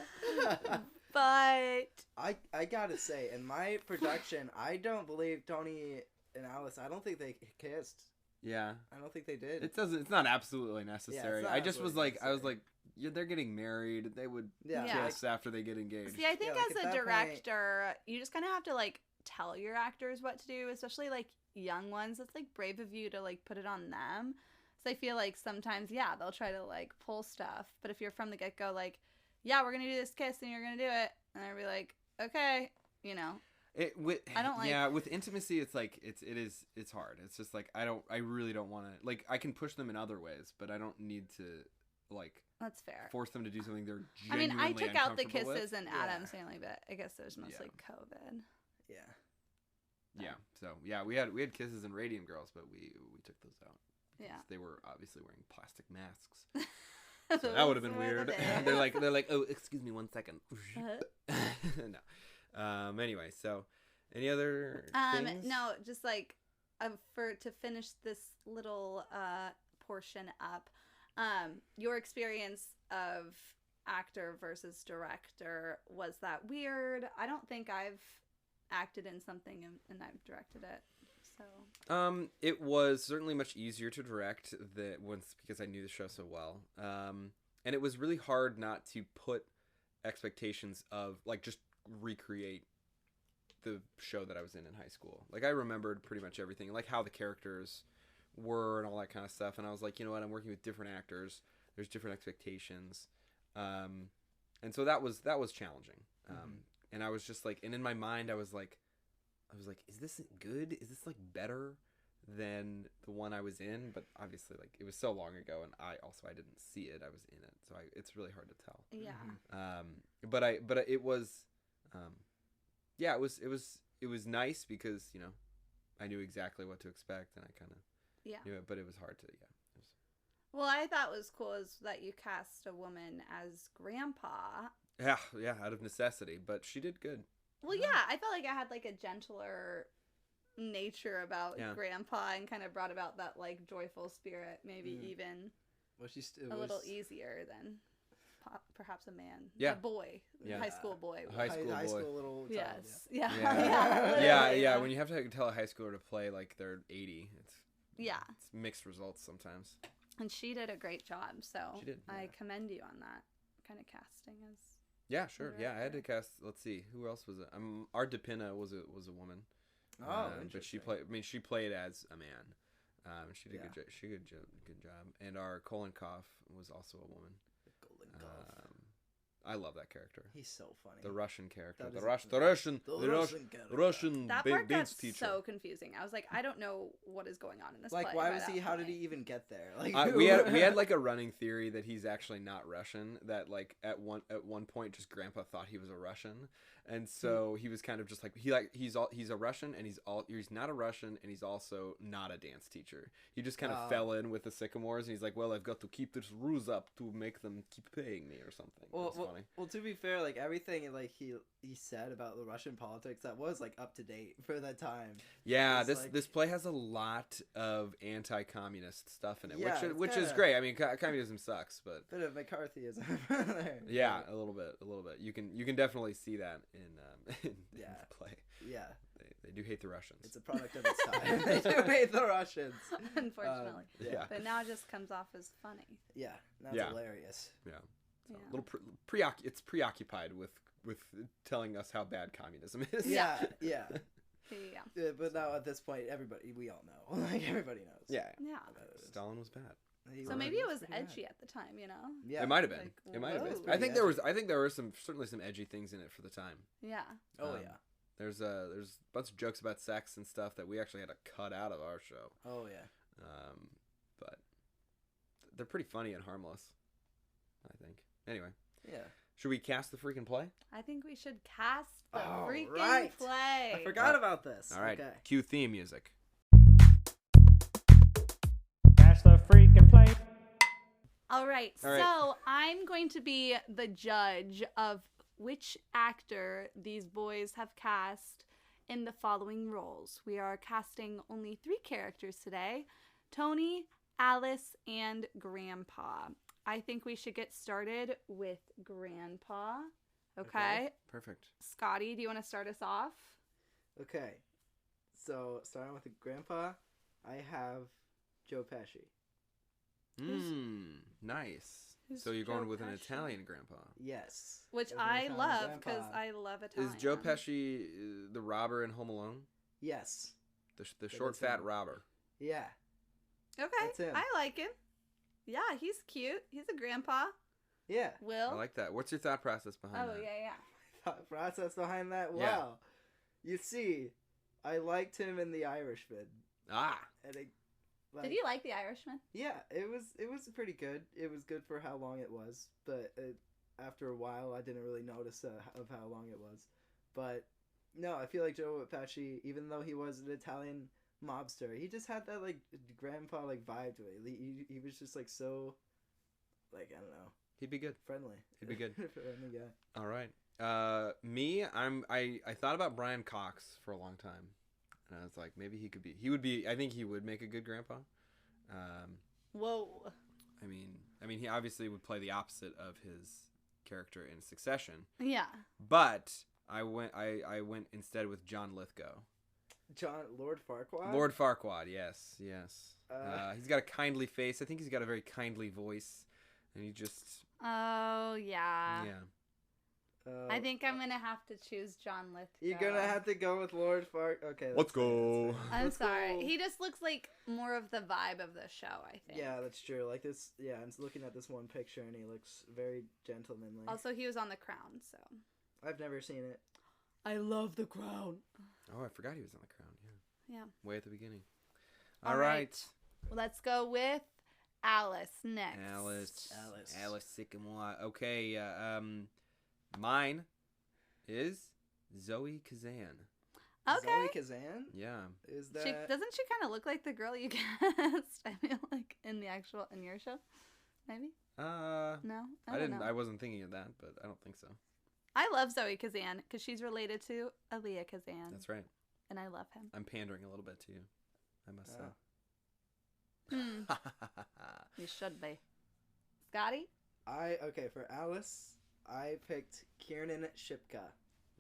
Speaker 1: But
Speaker 3: I gotta say, in my production, I don't believe Tony and Alice, I don't think they kissed.
Speaker 2: Yeah.
Speaker 3: I don't think they did.
Speaker 2: It's not absolutely necessary.
Speaker 3: not
Speaker 2: I just was
Speaker 3: absolutely
Speaker 2: like, I was
Speaker 3: necessary.
Speaker 2: like, yeah, they're getting married. They would
Speaker 1: Yeah.
Speaker 2: kiss after they get engaged.
Speaker 1: see, I think
Speaker 3: Yeah, like,
Speaker 1: as
Speaker 3: at
Speaker 1: a
Speaker 3: that point-
Speaker 1: director, you just kind of have to like tell your actors what to do, especially like young ones, it's like brave of you to like put it on them. So I feel like sometimes, yeah, they'll try to like pull stuff, but if you're from the get go, like, yeah, we're gonna do this kiss and you're gonna do it, and they'll be like, okay, you know.
Speaker 2: I don't like. Yeah, with intimacy, it's like it's hard. It's just like I really don't want to. Like, I can push them in other ways, but I don't need to like.
Speaker 1: That's fair.
Speaker 2: Force them to do something they're
Speaker 1: I mean, I took out the kisses
Speaker 2: with.
Speaker 1: in Adam's family, but I guess it was mostly COVID.
Speaker 3: Yeah.
Speaker 2: Yeah. So yeah, we had kisses in Radiant Girls, but we took those out.
Speaker 1: Yeah.
Speaker 2: They were obviously wearing plastic masks. So that would have been weird. they're like, oh, excuse me, 1 second. No. Anyway, so any other things?
Speaker 1: No, just like to finish this little portion up. Your experience of actor versus director, was that weird? I don't think I've acted in something and I've directed it. So
Speaker 2: it was certainly much easier to direct because I knew the show so well. And it was really hard not to put expectations of like just recreate the show that I was in high school. Like I remembered pretty much everything, like how the characters were and all that kind of stuff. And I was like, you know what, I'm working with different actors. There's different expectations. And so that was challenging. And I was just like, and in my mind, I was like, is this good? Is this like better than the one I was in? But obviously, like, it was so long ago, and I didn't see it. I was in it, so it's really hard to tell.
Speaker 1: Yeah.
Speaker 2: But it was, yeah, it was nice because, you know, I knew exactly what to expect, and I kind of knew it. But it was hard to,
Speaker 1: Well, I thought was cool is that you cast a woman as Grandpa.
Speaker 2: Yeah, out of necessity, but she did good.
Speaker 1: Well, yeah, I felt like I had like a gentler nature about Grandpa and kind of brought about that like joyful spirit, maybe even a little easier than perhaps a man.
Speaker 2: Yeah.
Speaker 1: A boy.
Speaker 2: Yeah.
Speaker 1: High school boy.
Speaker 2: High school
Speaker 3: little
Speaker 1: yes.
Speaker 3: child,
Speaker 2: Yeah. When you have to tell a high schooler to play like they're 80, it's mixed results sometimes.
Speaker 1: And she did a great job, so
Speaker 2: she did,
Speaker 1: I commend you on that kind of casting as.
Speaker 2: Yeah, sure. Yeah, I had to cast. Let's see, who else was it? Our Depina was a woman.
Speaker 3: Oh,
Speaker 2: but she played. I mean, she played as a man. She did good. She did good job. And our Kolenkov was also a woman. I love that character.
Speaker 3: He's so funny.
Speaker 2: The Russian character. The Russian
Speaker 1: that part got
Speaker 2: teacher.
Speaker 1: So confusing. I was like, I don't know what is going on in this
Speaker 3: like,
Speaker 1: play.
Speaker 3: why was he? How did he even get there? Like,
Speaker 2: we had like a running theory that he's actually not Russian. That like at one point, just Grandpa thought he was a Russian, and so he was kind of just like he's a Russian, and he's not a Russian, and he's also not a dance teacher. He just kind of fell in with the Sycamores, and he's like, well, I've got to keep this ruse up to make them keep paying me or something.
Speaker 3: Well, to be fair, like everything like he said about the Russian politics, that was like up to date for that time.
Speaker 2: Yeah, this play has a lot of anti-communist stuff in it, which is
Speaker 3: kinda,
Speaker 2: greay. I mean, communism sucks, but
Speaker 3: bit of McCarthyism there.
Speaker 2: Yeah, a little bit. You can definitely see that in the play.
Speaker 3: Yeah.
Speaker 2: They do hate the Russians.
Speaker 3: It's a product of its time. They do hate the Russians.
Speaker 1: Unfortunately.
Speaker 2: Yeah.
Speaker 1: But now it just comes off as funny.
Speaker 3: Yeah. That's hilarious.
Speaker 2: Yeah. So a little it's preoccupied with telling us how bad communism is.
Speaker 3: Yeah.
Speaker 1: But
Speaker 3: now at this point, we all know. Like everybody knows.
Speaker 2: Yeah. Stalin was bad.
Speaker 1: So maybe it was edgy at the time, you know?
Speaker 3: Yeah.
Speaker 2: It might have been.
Speaker 1: Like,
Speaker 2: it might have been. I think there were certainly some edgy things in it for the time.
Speaker 1: Yeah.
Speaker 3: Yeah.
Speaker 2: There's a bunch of jokes about sex and stuff that we actually had to cut out of our show.
Speaker 3: Oh yeah.
Speaker 2: But they're pretty funny and harmless, I think. Anyway.
Speaker 3: Yeah.
Speaker 2: Should we cast the freaking play?
Speaker 1: I think we should cast the freaking play.
Speaker 3: I forgot about this.
Speaker 2: All right.
Speaker 3: Okay.
Speaker 2: Cue theme music.
Speaker 4: Cast the freaking play.
Speaker 1: All right. So I'm going to be the judge of which actor these boys have cast in the following roles. We are casting only 3 characters today: Tony, Alice, and Grandpa. I think we should get started with Grandpa. Okay?
Speaker 2: Perfect.
Speaker 1: Scotty, do you want to start us off?
Speaker 3: Okay. So, starting with the Grandpa, I have Joe Pesci.
Speaker 2: Nice.
Speaker 1: Who's
Speaker 2: So you're
Speaker 1: Joe
Speaker 2: going with an
Speaker 1: Pesci?
Speaker 2: Italian Grandpa.
Speaker 3: Yes.
Speaker 1: Which
Speaker 3: There's an
Speaker 1: I
Speaker 3: Italian
Speaker 1: love
Speaker 3: grandpa.
Speaker 1: because I love Italian.
Speaker 2: Is Joe Pesci the robber in Home Alone?
Speaker 3: Yes.
Speaker 2: The short, fat robber.
Speaker 3: Yeah.
Speaker 1: Okay,
Speaker 3: That's him.
Speaker 1: I like him. Yeah, he's cute. He's a grandpa.
Speaker 3: Yeah.
Speaker 1: Will.
Speaker 2: I like that. What's your thought process behind that?
Speaker 1: Yeah.
Speaker 3: Thought process behind that? Wow.
Speaker 2: Yeah.
Speaker 3: You see, I liked him in The Irishman.
Speaker 2: Ah.
Speaker 3: And
Speaker 1: Did you like The Irishman?
Speaker 3: Yeah, it was pretty good. It was good for how long it was, but after a while, I didn't really notice of how long it was. But no, I feel like Joe Pesci, even though he was an Italian mobster, he just had that like grandpa like vibe to it. He was just like so, like I don't know.
Speaker 2: He'd be good.
Speaker 3: Friendly.
Speaker 2: He'd be good.
Speaker 3: Friendly guy.
Speaker 2: All right. Me, I thought about Brian Cox for a long time, and I was like, maybe he would be. I think he would make a good grandpa.
Speaker 1: Whoa.
Speaker 2: I mean, he obviously would play the opposite of his character in Succession.
Speaker 1: Yeah.
Speaker 2: But I went instead with John Lithgow.
Speaker 3: Lord Farquaad.
Speaker 2: Lord Farquaad, yes. He's got a kindly face. I think he's got a very kindly voice, and he just.
Speaker 1: Oh yeah.
Speaker 2: Yeah.
Speaker 1: I think I'm gonna have to choose John Lithgow.
Speaker 3: You're gonna have to go with Lord Farquaad. Okay.
Speaker 2: Let's go.
Speaker 1: I'm
Speaker 3: Let's
Speaker 1: sorry.
Speaker 3: go.
Speaker 1: He just looks like more of the vibe of the show, I think.
Speaker 3: Yeah, that's true. Like this. Yeah, I'm looking at this one picture, and he looks very gentlemanly.
Speaker 1: Also, he was on The Crown, so.
Speaker 3: I've never seen it.
Speaker 1: I love The Crown.
Speaker 2: Oh, I forgot he was on The Crown. Yeah.
Speaker 1: Yeah.
Speaker 2: Way at the beginning.
Speaker 1: All
Speaker 2: All right.
Speaker 1: Well, let's go with Alice next.
Speaker 2: Alice Sycamore. Okay. Mine is Zoe Kazan.
Speaker 1: Okay.
Speaker 3: Zoe Kazan?
Speaker 2: Yeah.
Speaker 3: Is that?
Speaker 1: Doesn't she kind of look like the girl you cast? I feel like in your show, maybe. No, I don't know.
Speaker 2: I wasn't thinking of that, but I don't think so.
Speaker 1: I love Zoe Kazan because she's related to Aaliyah Kazan.
Speaker 2: That's right.
Speaker 1: And I love him.
Speaker 2: I'm pandering a little bit to you, I must say.
Speaker 1: You should be. Scotty?
Speaker 3: For Alice, I picked Kiernan Shipka.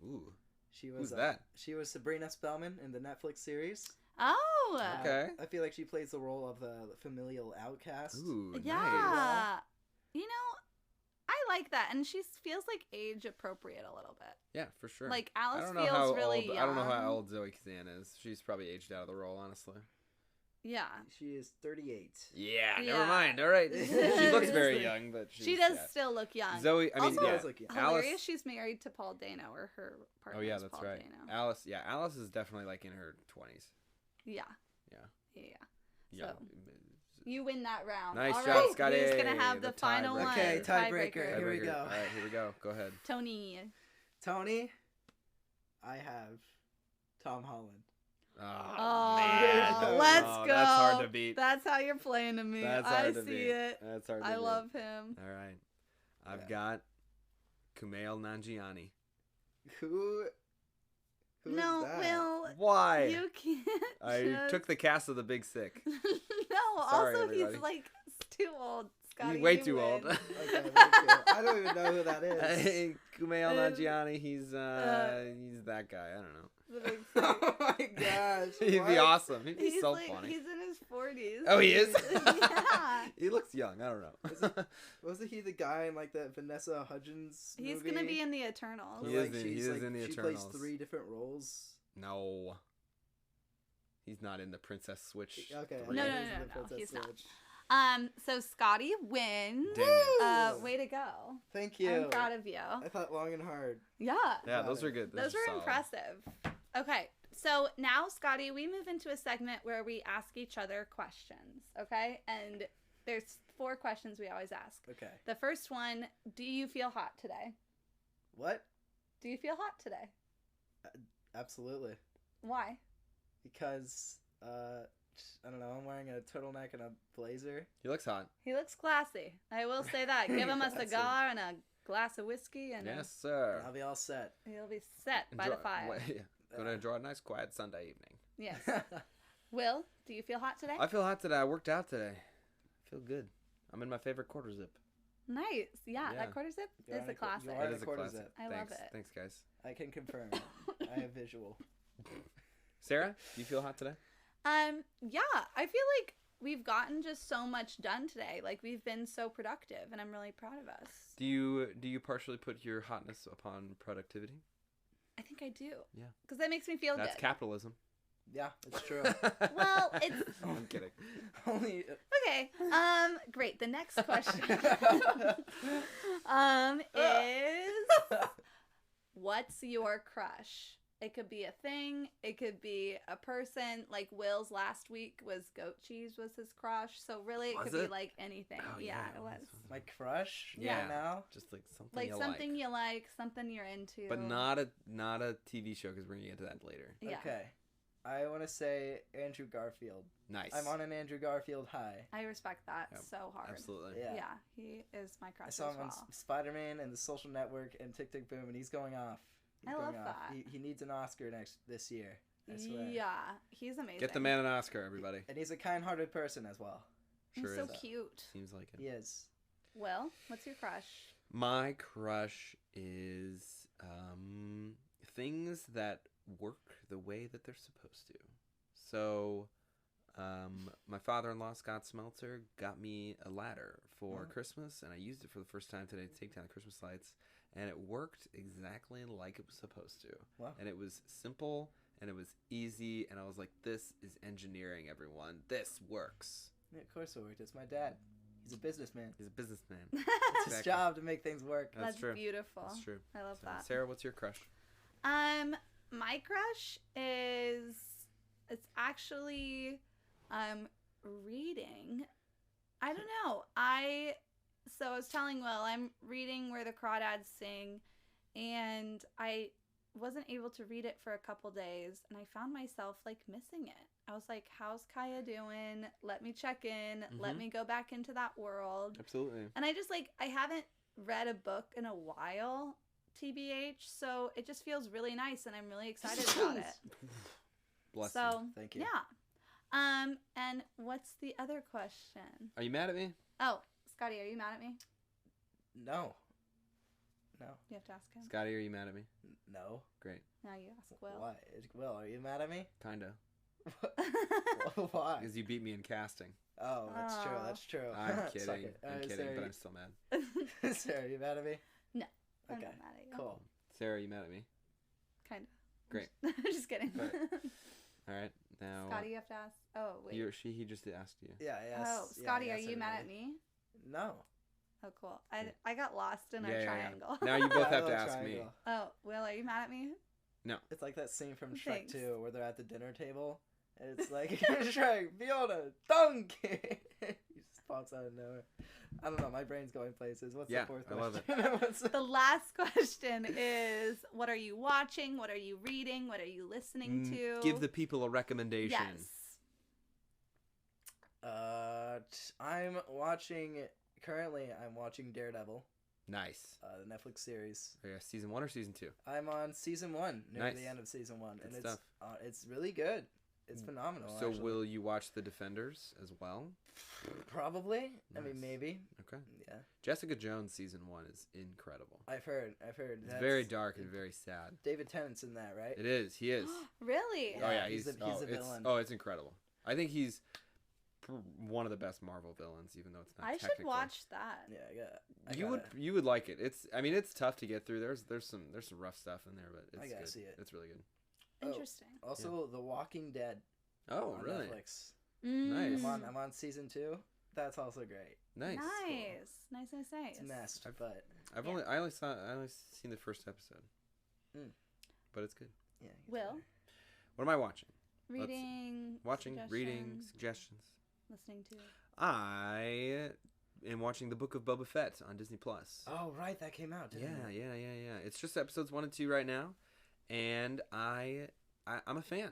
Speaker 2: Ooh.
Speaker 3: She was
Speaker 2: Who's that?
Speaker 3: She was Sabrina Spellman in the Netflix series.
Speaker 1: Oh.
Speaker 2: Okay.
Speaker 3: I feel like she plays the role of the familial outcast.
Speaker 2: Ooh,
Speaker 1: Yeah.
Speaker 2: nice.
Speaker 1: You know, I like that, and she feels like age appropriate a little bit.
Speaker 2: Yeah, for sure.
Speaker 1: Like
Speaker 2: I
Speaker 1: Alice
Speaker 2: don't know
Speaker 1: feels
Speaker 2: how
Speaker 1: really
Speaker 2: old,
Speaker 1: young.
Speaker 2: I don't know how old Zoe Kazan is. She's probably aged out of the role, honestly.
Speaker 1: Yeah.
Speaker 3: She is 38.
Speaker 2: Yeah,
Speaker 1: Yeah.
Speaker 2: never mind. All right. She looks very young, but
Speaker 1: She does still look young.
Speaker 2: Zoe, I mean,
Speaker 1: Also,
Speaker 2: yeah.
Speaker 3: does look young.
Speaker 1: hilarious.
Speaker 2: Alice,
Speaker 1: She's married to Paul Dano, or her partner.
Speaker 2: oh yeah,
Speaker 1: is
Speaker 2: that's
Speaker 1: Paul
Speaker 2: right.
Speaker 1: Dano.
Speaker 2: Alice is definitely like in her 20s.
Speaker 1: Yeah.
Speaker 2: Yeah.
Speaker 1: So you win that round.
Speaker 2: Nice
Speaker 1: All
Speaker 2: job,
Speaker 1: right,
Speaker 2: Scotty.
Speaker 1: who's gonna have the
Speaker 2: The
Speaker 1: final
Speaker 2: tiebreaker.
Speaker 1: one?
Speaker 3: Okay, tiebreaker. Here we go.
Speaker 2: All right, here we go. Go ahead.
Speaker 1: Tony.
Speaker 3: Tony, I have Tom Holland.
Speaker 2: Oh,
Speaker 3: man.
Speaker 1: Let's
Speaker 2: Oh,
Speaker 1: go.
Speaker 2: That's hard to beat.
Speaker 1: That's how you're playing to me.
Speaker 2: That's
Speaker 1: I
Speaker 2: hard to
Speaker 1: see
Speaker 2: beat.
Speaker 1: it.
Speaker 2: That's hard to
Speaker 1: I
Speaker 2: beat.
Speaker 1: love him.
Speaker 2: All right. I've got Kumail Nanjiani.
Speaker 3: Who's
Speaker 1: No,
Speaker 3: that?
Speaker 1: Will.
Speaker 2: Why?
Speaker 1: You can't.
Speaker 2: I
Speaker 1: just-
Speaker 2: took the cast of The Big Sick.
Speaker 1: No,
Speaker 2: Sorry,
Speaker 1: also
Speaker 2: everybody.
Speaker 1: he's like too old. Scotty,
Speaker 2: He's way
Speaker 1: you
Speaker 2: too
Speaker 1: win.
Speaker 2: old.
Speaker 3: Okay, thank you. I don't even know who that is.
Speaker 2: Hey, Kumail
Speaker 1: Um,
Speaker 2: Nanjiani, he's that guy. I don't know.
Speaker 1: The Big Sick.
Speaker 3: Oh my gosh.
Speaker 2: He'd be
Speaker 3: what?
Speaker 2: awesome. He'd be
Speaker 1: He's
Speaker 2: so
Speaker 1: like,
Speaker 2: funny.
Speaker 1: he's in his 40s.
Speaker 2: Oh, he is?
Speaker 1: Yeah.
Speaker 2: He looks young. I don't know.
Speaker 3: Wasn't he the guy in like that Vanessa Hudgens
Speaker 1: He's
Speaker 3: movie?
Speaker 1: gonna be in the Eternals.
Speaker 2: He
Speaker 3: Where,
Speaker 2: is in-
Speaker 3: she's,
Speaker 2: he is in the
Speaker 3: She
Speaker 2: Eternals.
Speaker 3: plays 3 different roles.
Speaker 2: No. He's not in the Princess Switch.
Speaker 3: Okay.
Speaker 2: three.
Speaker 1: No,
Speaker 3: he
Speaker 1: no,
Speaker 3: is in
Speaker 1: no,
Speaker 3: the
Speaker 1: no,
Speaker 3: Princess
Speaker 1: he's not.
Speaker 3: Switch.
Speaker 1: So Scotty wins.
Speaker 2: Dang it.
Speaker 1: Way to go.
Speaker 3: Thank you.
Speaker 1: I'm proud of you.
Speaker 3: I thought long and hard.
Speaker 1: Yeah.
Speaker 2: Yeah,
Speaker 3: Got
Speaker 2: those
Speaker 3: it.
Speaker 2: are good.
Speaker 1: Those
Speaker 2: are
Speaker 1: were
Speaker 2: solid.
Speaker 1: impressive. Okay, so now, Scotty, we move into a segment where we ask each other questions, okay? And there's 4 questions we always ask.
Speaker 3: Okay.
Speaker 1: The first one, do you feel hot today?
Speaker 3: What?
Speaker 1: Do you feel hot today?
Speaker 3: Absolutely.
Speaker 1: Why?
Speaker 3: Because I don't know. I'm wearing a turtleneck and a blazer.
Speaker 2: He looks hot.
Speaker 1: He looks classy. I will say that. Give him a
Speaker 3: Classy.
Speaker 1: cigar and a glass of whiskey, and
Speaker 2: Yes, sir.
Speaker 3: I'll be all set.
Speaker 1: he'll be set by the fire.
Speaker 2: Gonna enjoy a nice, quiet Sunday evening.
Speaker 1: Yes. Will, do you feel hot today?
Speaker 2: I feel hot today. I worked out today. I feel good. I'm in my favorite quarter zip.
Speaker 1: Nice. Yeah,
Speaker 2: Yeah.
Speaker 1: that quarter zip
Speaker 3: You're
Speaker 1: is
Speaker 3: on
Speaker 1: a
Speaker 3: a qu-
Speaker 1: classic.
Speaker 3: you are
Speaker 2: That
Speaker 3: in
Speaker 2: is a
Speaker 3: quarter
Speaker 2: classic.
Speaker 3: zip.
Speaker 1: I love
Speaker 2: Thanks.
Speaker 1: it.
Speaker 2: Thanks, guys.
Speaker 3: I can confirm. I have visual.
Speaker 2: Sarah, do you feel hot today?
Speaker 1: Yeah, I feel like we've gotten just so much done today. Like, we've been so productive, and I'm really proud of us.
Speaker 2: Do you partially put your hotness upon productivity?
Speaker 1: I think I do.
Speaker 2: Yeah.
Speaker 1: Because that makes me feel
Speaker 2: That's
Speaker 1: good.
Speaker 2: capitalism.
Speaker 3: Yeah, it's true.
Speaker 1: Well, it's
Speaker 2: I'm kidding.
Speaker 3: Only.
Speaker 1: okay. Great. The next question is what's your crush? It could be a thing. It could be a person. Like Will's last week was goat cheese was his crush. So really, it
Speaker 2: Was
Speaker 1: could
Speaker 2: it?
Speaker 1: be like anything.
Speaker 2: Oh,
Speaker 1: yeah,
Speaker 2: yeah,
Speaker 1: it was.
Speaker 3: My crush.
Speaker 2: Yeah.
Speaker 3: Right now.
Speaker 2: Just like something
Speaker 1: Like
Speaker 2: you
Speaker 1: something
Speaker 2: like.
Speaker 1: you like, something you're into.
Speaker 2: But not a TV show because we're gonna get to that later.
Speaker 1: Yeah.
Speaker 3: Okay. I want to say Andrew Garfield.
Speaker 2: Nice.
Speaker 3: I'm on an Andrew Garfield high.
Speaker 1: I respect that
Speaker 2: Yep,
Speaker 1: so hard.
Speaker 2: Absolutely.
Speaker 3: Yeah.
Speaker 1: Yeah, he is my crush
Speaker 3: I saw
Speaker 1: as
Speaker 3: him on
Speaker 1: well.
Speaker 3: Spider-Man and The Social Network and Tick Tick Boom, and he's going off. He's
Speaker 1: I
Speaker 3: going
Speaker 1: love
Speaker 3: off.
Speaker 1: that.
Speaker 3: He needs an Oscar this year. I swear.
Speaker 1: Yeah, he's amazing.
Speaker 2: Get the man an Oscar, everybody.
Speaker 3: And he's a kind-hearted person as well.
Speaker 1: He's
Speaker 2: Sure
Speaker 1: so
Speaker 2: is.
Speaker 1: cute.
Speaker 2: Seems like it.
Speaker 3: He is.
Speaker 1: Will, what's your crush?
Speaker 2: My crush is things that work the way that they're supposed to. So, my father-in-law, Scott Smelter, got me a ladder for Christmas, and I used it for the first time today to take down the Christmas lights, and it worked exactly like it was supposed to.
Speaker 3: Wow.
Speaker 2: And it was simple, and it was easy, and I was like, this is engineering, everyone. This works.
Speaker 3: Yeah, of course it worked. It's my dad. He's a businessman.
Speaker 2: He's a businessman.
Speaker 3: It's his
Speaker 2: Exactly.
Speaker 3: job to make things work.
Speaker 2: That's true.
Speaker 1: Beautiful.
Speaker 2: That's true.
Speaker 1: I love
Speaker 2: So,
Speaker 1: that.
Speaker 2: Sarah, what's your crush?
Speaker 1: My crush is it's actually reading. I don't know. I was telling Will I'm reading Where the Crawdads Sing, and I wasn't able to read it for a couple days, and I found myself like missing it. I was like, how's Kaya doing? Let me check in. Let
Speaker 2: Mhm.
Speaker 1: me go back into that world.
Speaker 2: Absolutely.
Speaker 1: And I just like I haven't read a book in a while, TBH, so it just feels really nice and I'm really excited about it.
Speaker 2: Bless
Speaker 1: So,
Speaker 2: you.
Speaker 3: Thank you.
Speaker 1: yeah. And what's the other question?
Speaker 2: Are you mad at me?
Speaker 1: Oh, Scotty, are you mad at me?
Speaker 3: No. No.
Speaker 1: You have to ask him.
Speaker 2: Scotty, are you mad at me?
Speaker 3: No.
Speaker 2: Great.
Speaker 1: Now you ask Will.
Speaker 3: Why? Will, are you mad at me?
Speaker 2: Kinda.
Speaker 3: Why?
Speaker 2: Because you beat me in casting.
Speaker 3: Oh, that's true.
Speaker 1: Aw.
Speaker 3: That's true.
Speaker 2: I'm
Speaker 3: Suck
Speaker 2: kidding.
Speaker 3: it.
Speaker 2: I'm
Speaker 3: Alright,
Speaker 2: kidding,
Speaker 3: Sarah,
Speaker 2: but
Speaker 3: you-
Speaker 2: I'm still mad.
Speaker 3: Sarah, are you mad at me?
Speaker 1: No, I'm
Speaker 3: Okay.
Speaker 1: not mad at you.
Speaker 3: Cool.
Speaker 2: Sarah, are you mad at me?
Speaker 1: Kind of.
Speaker 2: Great.
Speaker 1: I'm just kidding.
Speaker 2: Right. All right. Now,
Speaker 1: Scotty, you have to ask. Oh, wait.
Speaker 2: he or she, he just asked you.
Speaker 3: Yeah. Yes.
Speaker 1: Oh, Scotty, are you mad at me?
Speaker 3: No.
Speaker 1: Oh, cool. I got lost in
Speaker 2: Yeah,
Speaker 1: our
Speaker 2: yeah, yeah.
Speaker 1: triangle.
Speaker 2: Now you both
Speaker 3: Yeah,
Speaker 2: have to
Speaker 3: little
Speaker 2: ask me.
Speaker 3: triangle.
Speaker 1: Oh, Will, are you mad at me?
Speaker 3: It's like that scene from Shrek
Speaker 1: Thanks.
Speaker 3: 2 where they're at the dinner table. And it's like, Shrek, Fiona, donkey! He just pops out of nowhere. I don't know, my brain's going places. What's
Speaker 2: Yeah,
Speaker 3: the fourth
Speaker 2: I love
Speaker 3: question? What's
Speaker 1: The last question is, what are you watching? What are you reading? What are you listening to?
Speaker 2: Give the people a recommendation.
Speaker 1: Yes.
Speaker 3: I'm watching Daredevil,
Speaker 2: Nice.
Speaker 3: the Netflix series.
Speaker 2: Oh, yeah, season 1 or season 2?
Speaker 3: I'm on season 1, near
Speaker 2: Nice.
Speaker 3: the end of season 1.
Speaker 2: Good
Speaker 3: and
Speaker 2: stuff.
Speaker 3: it's really good. It's phenomenal,
Speaker 2: So
Speaker 3: actually.
Speaker 2: will you watch The Defenders as well?
Speaker 3: Probably. I
Speaker 2: Nice.
Speaker 3: mean, maybe.
Speaker 2: Okay.
Speaker 3: Yeah.
Speaker 2: Jessica Jones season 1 is incredible.
Speaker 3: I've heard.
Speaker 2: It's very dark and very sad.
Speaker 3: David Tennant's in that, right?
Speaker 2: It is. He is.
Speaker 1: Really?
Speaker 2: Oh yeah,
Speaker 3: he's
Speaker 2: he's
Speaker 3: the
Speaker 2: it's,
Speaker 3: villain.
Speaker 2: Oh, it's incredible. I think he's one of the best Marvel villains, even though it's not.
Speaker 1: I should
Speaker 2: technically.
Speaker 1: watch that.
Speaker 3: Yeah,
Speaker 2: You would like it. It's tough to get through. There's some rough stuff in there, but it's
Speaker 3: I gotta
Speaker 2: good.
Speaker 3: see it.
Speaker 2: It's really good.
Speaker 1: Interesting.
Speaker 3: Also, The Walking Dead
Speaker 2: Oh,
Speaker 3: on
Speaker 2: really?
Speaker 3: Netflix.
Speaker 2: Nice.
Speaker 3: I'm on season 2. That's also great.
Speaker 2: Nice.
Speaker 1: Nice.
Speaker 3: It's messed, but
Speaker 2: I only seen the first episode.
Speaker 3: Mm.
Speaker 2: But it's good.
Speaker 3: yeah.
Speaker 1: Will,
Speaker 2: What am I watching?
Speaker 1: reading,
Speaker 2: Watching, reading,
Speaker 1: suggestions,
Speaker 2: suggestions.
Speaker 1: listening to.
Speaker 2: I am watching the Book of Boba Fett on Disney Plus.
Speaker 3: Oh, right, that came out, didn't it?
Speaker 2: Yeah. It's just episodes 1 and 2 right now, and I'm a fan.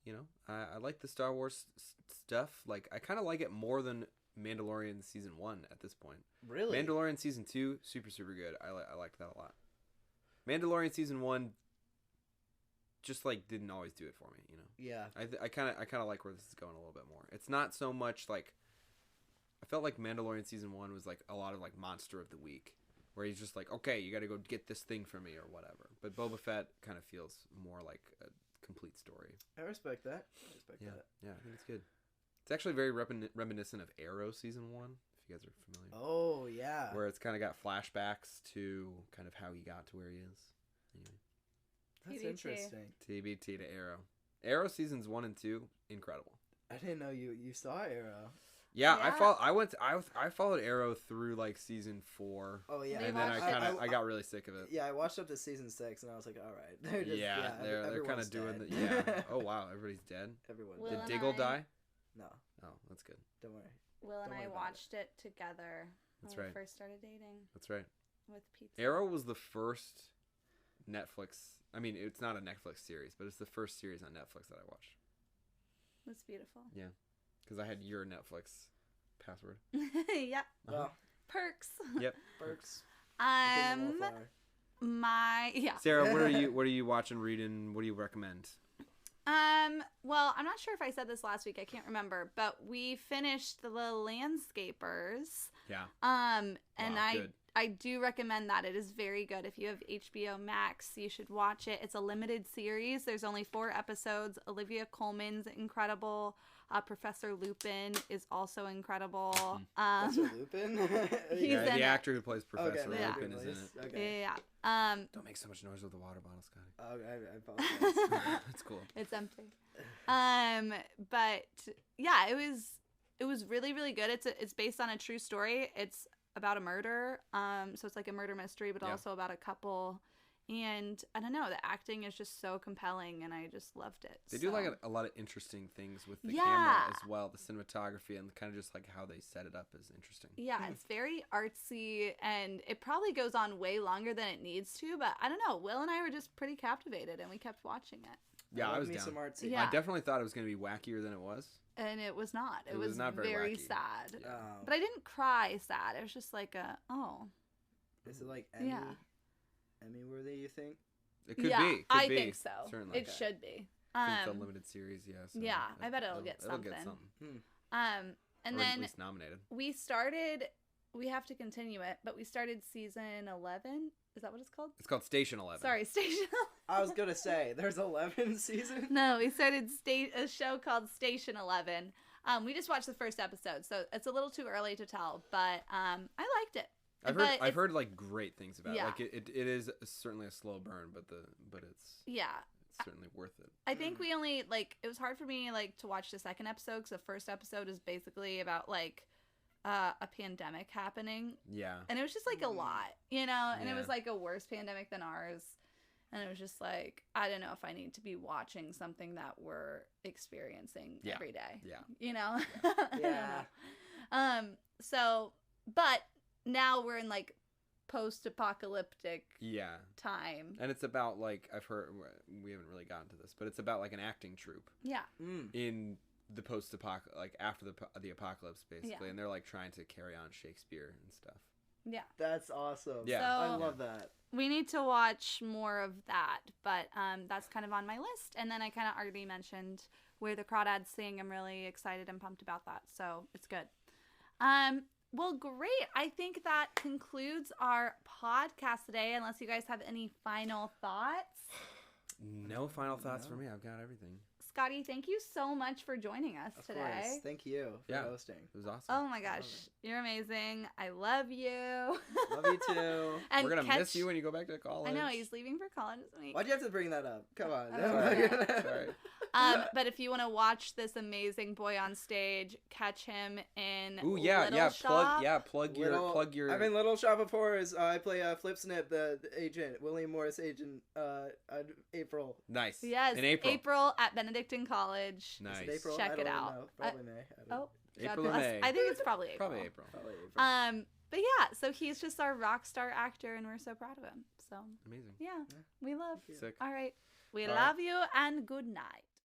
Speaker 2: You know, I like the Star Wars stuff. Like, I kind of like it more than Mandalorian season 1 at this point.
Speaker 3: Really?
Speaker 2: Mandalorian season 2, super good. I liked that a lot. Mandalorian season 1 just like didn't always do it for me, you know.
Speaker 3: Yeah.
Speaker 2: I kind of like where this is going a little bit more. It's not so much like, I felt like Mandalorian season 1 was like a lot of like monster of the week, where he's just like, okay, you got to go get this thing for me or whatever. But Boba Fett kind of feels more like a complete story.
Speaker 3: I respect that.
Speaker 2: Yeah, I think it's good. It's actually very reminiscent of Arrow season 1, if you guys are familiar.
Speaker 3: Oh, yeah.
Speaker 2: Where it's kind of got flashbacks to kind of how he got to where he is. Anyway,
Speaker 3: That's
Speaker 1: TBT.
Speaker 3: interesting.
Speaker 2: TBT to Arrow. Arrow seasons 1 and 2, incredible.
Speaker 3: I didn't know you saw Arrow.
Speaker 2: Yeah,
Speaker 1: Yeah.
Speaker 2: I followed Arrow through like season 4.
Speaker 3: Oh yeah,
Speaker 1: We
Speaker 2: And then
Speaker 1: watched
Speaker 2: I got really sick of it.
Speaker 3: Yeah, I watched up to season 6 and I was like, all right, they're just,
Speaker 2: They're kind
Speaker 3: everyone's
Speaker 2: of doing
Speaker 3: dead.
Speaker 2: the Oh wow, everybody's dead.
Speaker 3: Everyone's
Speaker 1: Will
Speaker 2: Did
Speaker 1: and
Speaker 2: Diggle
Speaker 1: I-
Speaker 2: die?
Speaker 3: No,
Speaker 2: Oh, that's good.
Speaker 3: don't worry.
Speaker 1: Will and
Speaker 3: Don't
Speaker 1: I
Speaker 3: worry about
Speaker 1: watched it together
Speaker 2: That's
Speaker 1: when
Speaker 2: right.
Speaker 1: we first started dating
Speaker 2: That's right.
Speaker 1: with pizza.
Speaker 2: Arrow was the first Netflix. I mean, it's not a Netflix series, but it's the first series on Netflix that I watched
Speaker 1: That's beautiful.
Speaker 2: because I had your Netflix password.
Speaker 1: Yeah.
Speaker 3: Well,
Speaker 1: Perks.
Speaker 2: Yep.
Speaker 3: Perks.
Speaker 1: Um,
Speaker 2: Sarah, what are you watching, reading? What do you recommend?
Speaker 1: Well, I'm not sure if I said this last week. I can't remember, but we finished The Landscapers.
Speaker 2: Yeah.
Speaker 1: And
Speaker 2: Wow, good.
Speaker 1: I do recommend that. It is very good. If you have HBO Max, you should watch it. It's a limited series. There's only 4 episodes. Olivia Colman's incredible. Professor Lupin is also incredible.
Speaker 3: Professor Lupin.
Speaker 1: He's
Speaker 2: Yeah,
Speaker 1: in
Speaker 2: the
Speaker 1: it.
Speaker 2: actor who plays Professor
Speaker 1: Yeah.
Speaker 2: Lupin is in it.
Speaker 3: Okay.
Speaker 1: Yeah.
Speaker 2: Don't make so much noise with the water bottle, Scotty.
Speaker 3: Oh, I apologize.
Speaker 2: It's cool.
Speaker 1: It's empty. But yeah, it was really, really good. It's based on a true story. It's about a murder. So it's like a murder mystery, but
Speaker 2: Yeah.
Speaker 1: also about a couple. And I don't know, the acting is just so compelling, and I just loved it.
Speaker 2: They do
Speaker 1: So-
Speaker 2: like a lot of interesting things with the
Speaker 1: Yeah.
Speaker 2: camera as well. The cinematography and kind of just like how they set it up is interesting.
Speaker 1: Yeah, it's very artsy, and it probably goes on way longer than it needs to, but I don't know. Will and I were just pretty captivated, and we kept watching it.
Speaker 2: Yeah, I
Speaker 3: love
Speaker 2: was
Speaker 3: me
Speaker 2: down.
Speaker 3: some artsy.
Speaker 1: Yeah.
Speaker 2: I definitely thought it was going to be wackier than it was.
Speaker 1: And it was not. It
Speaker 2: It was
Speaker 1: was
Speaker 2: not very
Speaker 1: very
Speaker 2: wacky.
Speaker 1: sad.
Speaker 2: Yeah.
Speaker 3: Oh.
Speaker 1: But I didn't cry sad. It was just like
Speaker 3: Is it like Emmy?
Speaker 1: Yeah.
Speaker 3: Emmy worthy, you think?
Speaker 2: It could
Speaker 1: yeah,
Speaker 2: be. Could
Speaker 1: I
Speaker 2: be.
Speaker 1: think so.
Speaker 2: Certainly.
Speaker 1: It should be.
Speaker 2: It's a limited series, yeah. So
Speaker 1: yeah, I bet it'll get
Speaker 2: It'll get
Speaker 1: something.
Speaker 2: something.
Speaker 1: And
Speaker 2: Or at
Speaker 1: then
Speaker 2: least nominated.
Speaker 1: we have to continue it, but we started season 11. Is that what it's called?
Speaker 2: It's called Station 11.
Speaker 1: Sorry, Station.
Speaker 3: I was gonna say there's 11 seasons.
Speaker 1: No, we started a show called Station 11. We just watched the first episode, so it's a little too early to tell, but I liked it.
Speaker 2: I've heard like great things about
Speaker 1: Yeah.
Speaker 2: it. Like it is certainly a slow burn, but it's
Speaker 1: Yeah.
Speaker 2: certainly worth it.
Speaker 1: I think we only it was hard for me to watch the second episode because the first episode is basically about a pandemic happening,
Speaker 2: Yeah.
Speaker 1: and it was just a lot, and it was
Speaker 2: Yeah.
Speaker 1: a worse pandemic than ours, and it was just I don't know if I need to be watching something that we're experiencing
Speaker 2: Yeah.
Speaker 1: every day.
Speaker 2: Yeah.
Speaker 3: Yeah.
Speaker 1: So, but now we're in post-apocalyptic
Speaker 2: Yeah.
Speaker 1: time.
Speaker 2: And it's about I've heard, we haven't really gotten to this, but it's about an acting troupe
Speaker 1: Yeah.
Speaker 2: in the post-apocalypse, after the apocalypse basically,
Speaker 1: Yeah.
Speaker 2: and they're trying to carry on Shakespeare and stuff.
Speaker 1: Yeah.
Speaker 3: That's awesome.
Speaker 2: Yeah.
Speaker 1: So-
Speaker 3: I love that.
Speaker 1: We need to watch more of that, but that's kind of on my list. And then I kind of already mentioned Where the Crawdads Sing. I'm really excited and pumped about that, so it's good. Well, great. I think that concludes our podcast today, unless you guys have any final thoughts.
Speaker 2: No final thoughts
Speaker 3: No.
Speaker 2: for me. I've got everything.
Speaker 1: Scotty, thank you so much for joining us
Speaker 3: Of
Speaker 1: today.
Speaker 3: course. Thank you for
Speaker 2: Yeah.
Speaker 3: hosting.
Speaker 2: It was awesome.
Speaker 1: Oh my
Speaker 3: Love
Speaker 1: gosh, you're amazing. I love you.
Speaker 3: Love you too.
Speaker 1: And
Speaker 2: We're gonna
Speaker 1: catch...
Speaker 2: miss you when you go back to college.
Speaker 1: I know, he's leaving for college this week.
Speaker 3: Why'd you have to bring that up? Come on.
Speaker 2: Sorry.
Speaker 1: But if you want to watch this amazing boy on stage, catch him in
Speaker 2: Ooh, yeah,
Speaker 1: Little
Speaker 2: yeah.
Speaker 1: Shop.
Speaker 2: Plug your.
Speaker 3: I'm in Little Shop of Horrors. I play Flipsnip, the agent, William Morris agent. April.
Speaker 2: Nice.
Speaker 1: Yes,
Speaker 2: In April.
Speaker 1: at Benedictine College.
Speaker 3: Is
Speaker 2: Nice.
Speaker 3: it April?
Speaker 1: Check
Speaker 3: I don't
Speaker 1: it
Speaker 3: even
Speaker 1: out.
Speaker 3: know. Probably May. I don't
Speaker 1: Oh,
Speaker 3: know.
Speaker 1: God
Speaker 2: April or
Speaker 1: bless.
Speaker 2: May.
Speaker 1: I think it's probably April.
Speaker 2: Probably April.
Speaker 3: Probably April.
Speaker 1: But yeah, so he's just our rock star actor, and we're so proud of him. So
Speaker 2: Amazing.
Speaker 1: yeah, we love.
Speaker 3: Thank you.
Speaker 2: Sick.
Speaker 1: All right, we
Speaker 2: All
Speaker 1: love you, and good night.